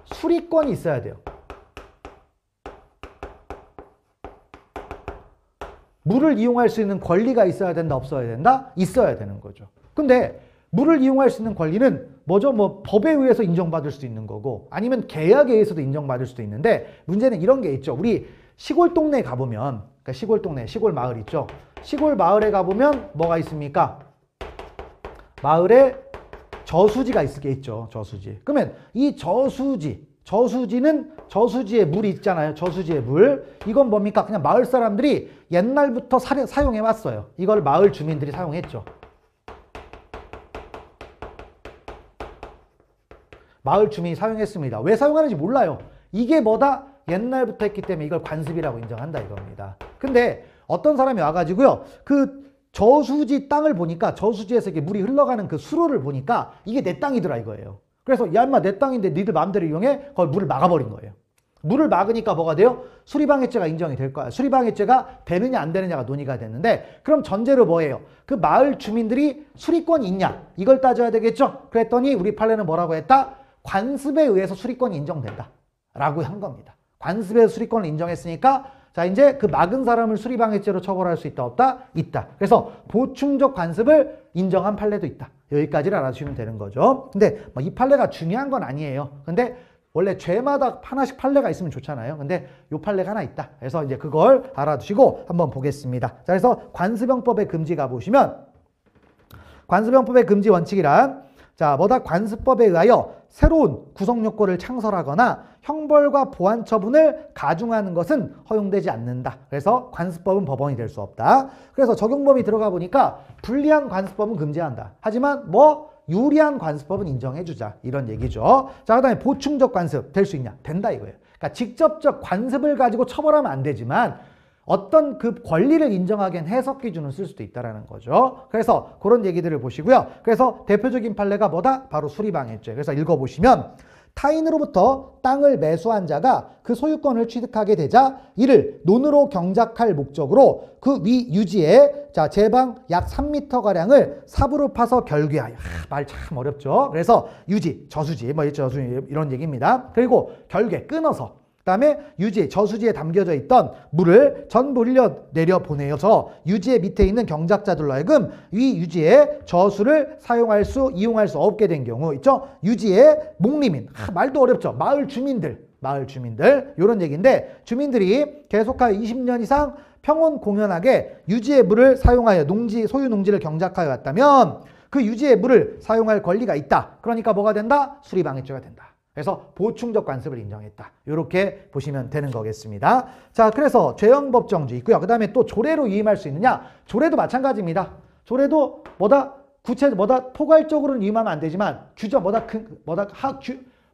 수리권이 있어야 돼요. 물을 이용할 수 있는 권리가 있어야 된다, 없어야 된다? 있어야 되는 거죠. 근데 물을 이용할 수 있는 권리는 뭐죠? 뭐 법에 의해서 인정받을 수도 있는 거고 아니면 계약에 의해서도 인정받을 수도 있는데 문제는 이런 게 있죠. 우리 시골 동네에 가보면 그러니까 시골 동네, 시골 마을 있죠. 시골 마을에 가보면 뭐가 있습니까? 마을에 저수지가 있죠. 저수지. 그러면 이 저수지는 저수지에 물이 있잖아요. 저수지에 물. 이건 뭡니까? 그냥 마을 사람들이 옛날부터 사용해 왔어요. 이걸 마을 주민들이 사용했죠. 마을 주민이 사용했습니다. 왜 사용하는지 몰라요. 이게 뭐다? 옛날부터 했기 때문에 이걸 관습이라고 인정한다 이겁니다. 근데 어떤 사람이 와가지고요. 그 저수지 땅을 보니까 저수지에서 이렇게 물이 흘러가는 그 수로를 보니까 이게 내 땅이더라 이거예요. 그래서 야 인마 내 땅인데 니들 마음대로 이용해? 거기 물을 막아버린 거예요. 물을 막으니까 뭐가 돼요? 수리방해죄가 인정이 될 거야. 수리방해죄가 되느냐 안 되느냐가 논의가 됐는데 그럼 전제로 뭐예요? 그 마을 주민들이 수리권이 있냐? 이걸 따져야 되겠죠? 그랬더니 우리 판례는 뭐라고 했다? 관습에 의해서 수리권이 인정된다 라고 한 겁니다. 관습에 의해서 수리권을 인정했으니까 자 이제 그 막은 사람을 수리방해죄로 처벌할 수 있다 없다? 있다. 그래서 보충적 관습을 인정한 판례도 있다. 여기까지를 알아주시면 되는 거죠. 근데 뭐 이 판례가 중요한 건 아니에요. 근데 원래 죄마다 하나씩 판례가 있으면 좋잖아요. 근데 요 판례가 하나 있다. 그래서 이제 그걸 알아두시고 한번 보겠습니다. 자 그래서 관습형법의 금지 가보시면 관습형법의 금지 원칙이란 자 뭐다? 관습법에 의하여 새로운 구성요건을 창설하거나 형벌과 보완 처분을 가중하는 것은 허용되지 않는다. 그래서 관습법은 법원이 될 수 없다. 그래서 적용범위 들어가 보니까 불리한 관습법은 금지한다. 하지만 뭐 유리한 관습법은 인정해주자. 이런 얘기죠. 자, 그 다음에 보충적 관습 될 수 있냐? 된다 이거예요. 그러니까 직접적 관습을 가지고 처벌하면 안 되지만 어떤 그 권리를 인정하기엔 해석 기준을 쓸 수도 있다는 거죠. 그래서 그런 얘기들을 보시고요. 그래서 대표적인 판례가 뭐다? 바로 수리방해죄. 그래서 읽어보시면 타인으로부터 땅을 매수한 자가 그 소유권을 취득하게 되자 이를 논으로 경작할 목적으로 그 위 유지에 자 제방 약 3m가량을 삽으로 파서 결괴하여 말 참 어렵죠. 그래서 유지, 저수지 뭐 이런 얘기입니다. 그리고 결괴, 끊어서 그다음에 유지, 저수지에 담겨져 있던 물을 전부 흘려내려 보내어서 유지의 밑에 있는 경작자들로 하여금 위 유지의 저수를 이용할 수 없게 된 경우 있죠. 유지의 목림인, 말도 어렵죠. 마을 주민들 이런 얘기인데 주민들이 계속하여 20년 이상 평온 공연하게 유지의 물을 사용하여 소유 농지를 경작하여 왔다면 그 유지의 물을 사용할 권리가 있다. 그러니까 뭐가 된다? 수리방해죄가 된다. 그래서 보충적 관습을 인정했다. 이렇게 보시면 되는 거겠습니다. 자, 그래서 죄형법 정지 있고요. 그 다음에 또 조례로 위임할 수 있느냐? 조례도 마찬가지입니다. 조례도 포괄적으로는 위임하면 안 되지만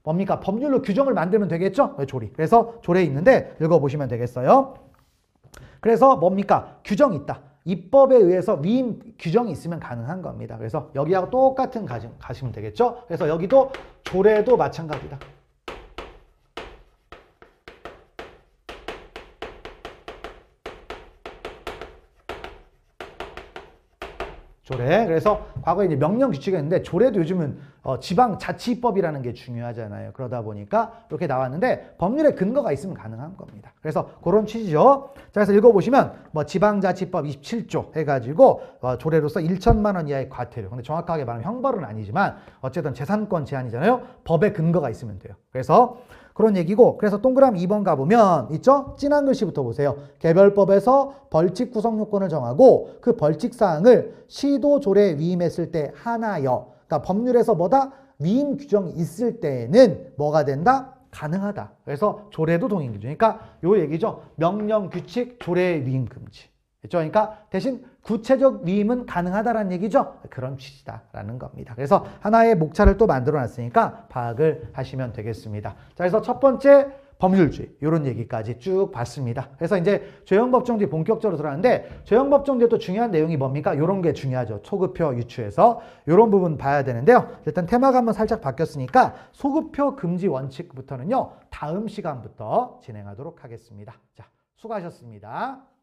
뭡니까? 법률로 규정을 만들면 되겠죠? 조리. 그래서 조례 있는데 읽어보시면 되겠어요. 그래서 뭡니까? 규정이 있다. 입법에 의해서 위임 규정이 있으면 가능한 겁니다. 그래서 여기하고 똑같은 가시면 되겠죠? 그래서 여기도 조례도 마찬가지다. 조례. 그래서 과거에 이제 명령 규칙이 있는데 조례도 요즘은 지방자치법이라는 게 중요하잖아요. 그러다 보니까 이렇게 나왔는데 법률에 근거가 있으면 가능한 겁니다. 그래서 그런 취지죠. 자, 그래서 읽어보시면 뭐 지방자치법 27조 해가지고 조례로서 1천만 원 이하의 과태료. 근데 정확하게 말하면 형벌은 아니지만 어쨌든 재산권 제한이잖아요. 법에 근거가 있으면 돼요. 그래서 그런 얘기고, 그래서 동그라미 2번 가보면 있죠? 진한 글씨부터 보세요. 개별법에서 벌칙 구성 요건을 정하고 그 벌칙 사항을 시도 조례에 위임했을 때 하나여. 그러니까 법률에서 뭐다? 위임 규정이 있을 때에는 뭐가 된다? 가능하다. 그래서 조례도 동인 기준. 그러니까 요 얘기죠. 명령, 규칙, 조례 위임 금지. 그렇죠? 그러니까 대신 구체적 위임은 가능하다라는 얘기죠. 그런 취지다라는 겁니다. 그래서 하나의 목차를 또 만들어 놨으니까 파악을 하시면 되겠습니다. 자, 그래서 첫 번째 법률주의 이런 얘기까지 쭉 봤습니다. 그래서 이제 죄형법정주의 본격적으로 들어가는데 죄형법정주의 또 중요한 내용이 뭡니까? 이런 게 중요하죠. 소급표 유추해서 이런 부분 봐야 되는데요. 일단 테마가 한번 살짝 바뀌었으니까 소급표 금지 원칙부터는요. 다음 시간부터 진행하도록 하겠습니다. 자, 수고하셨습니다.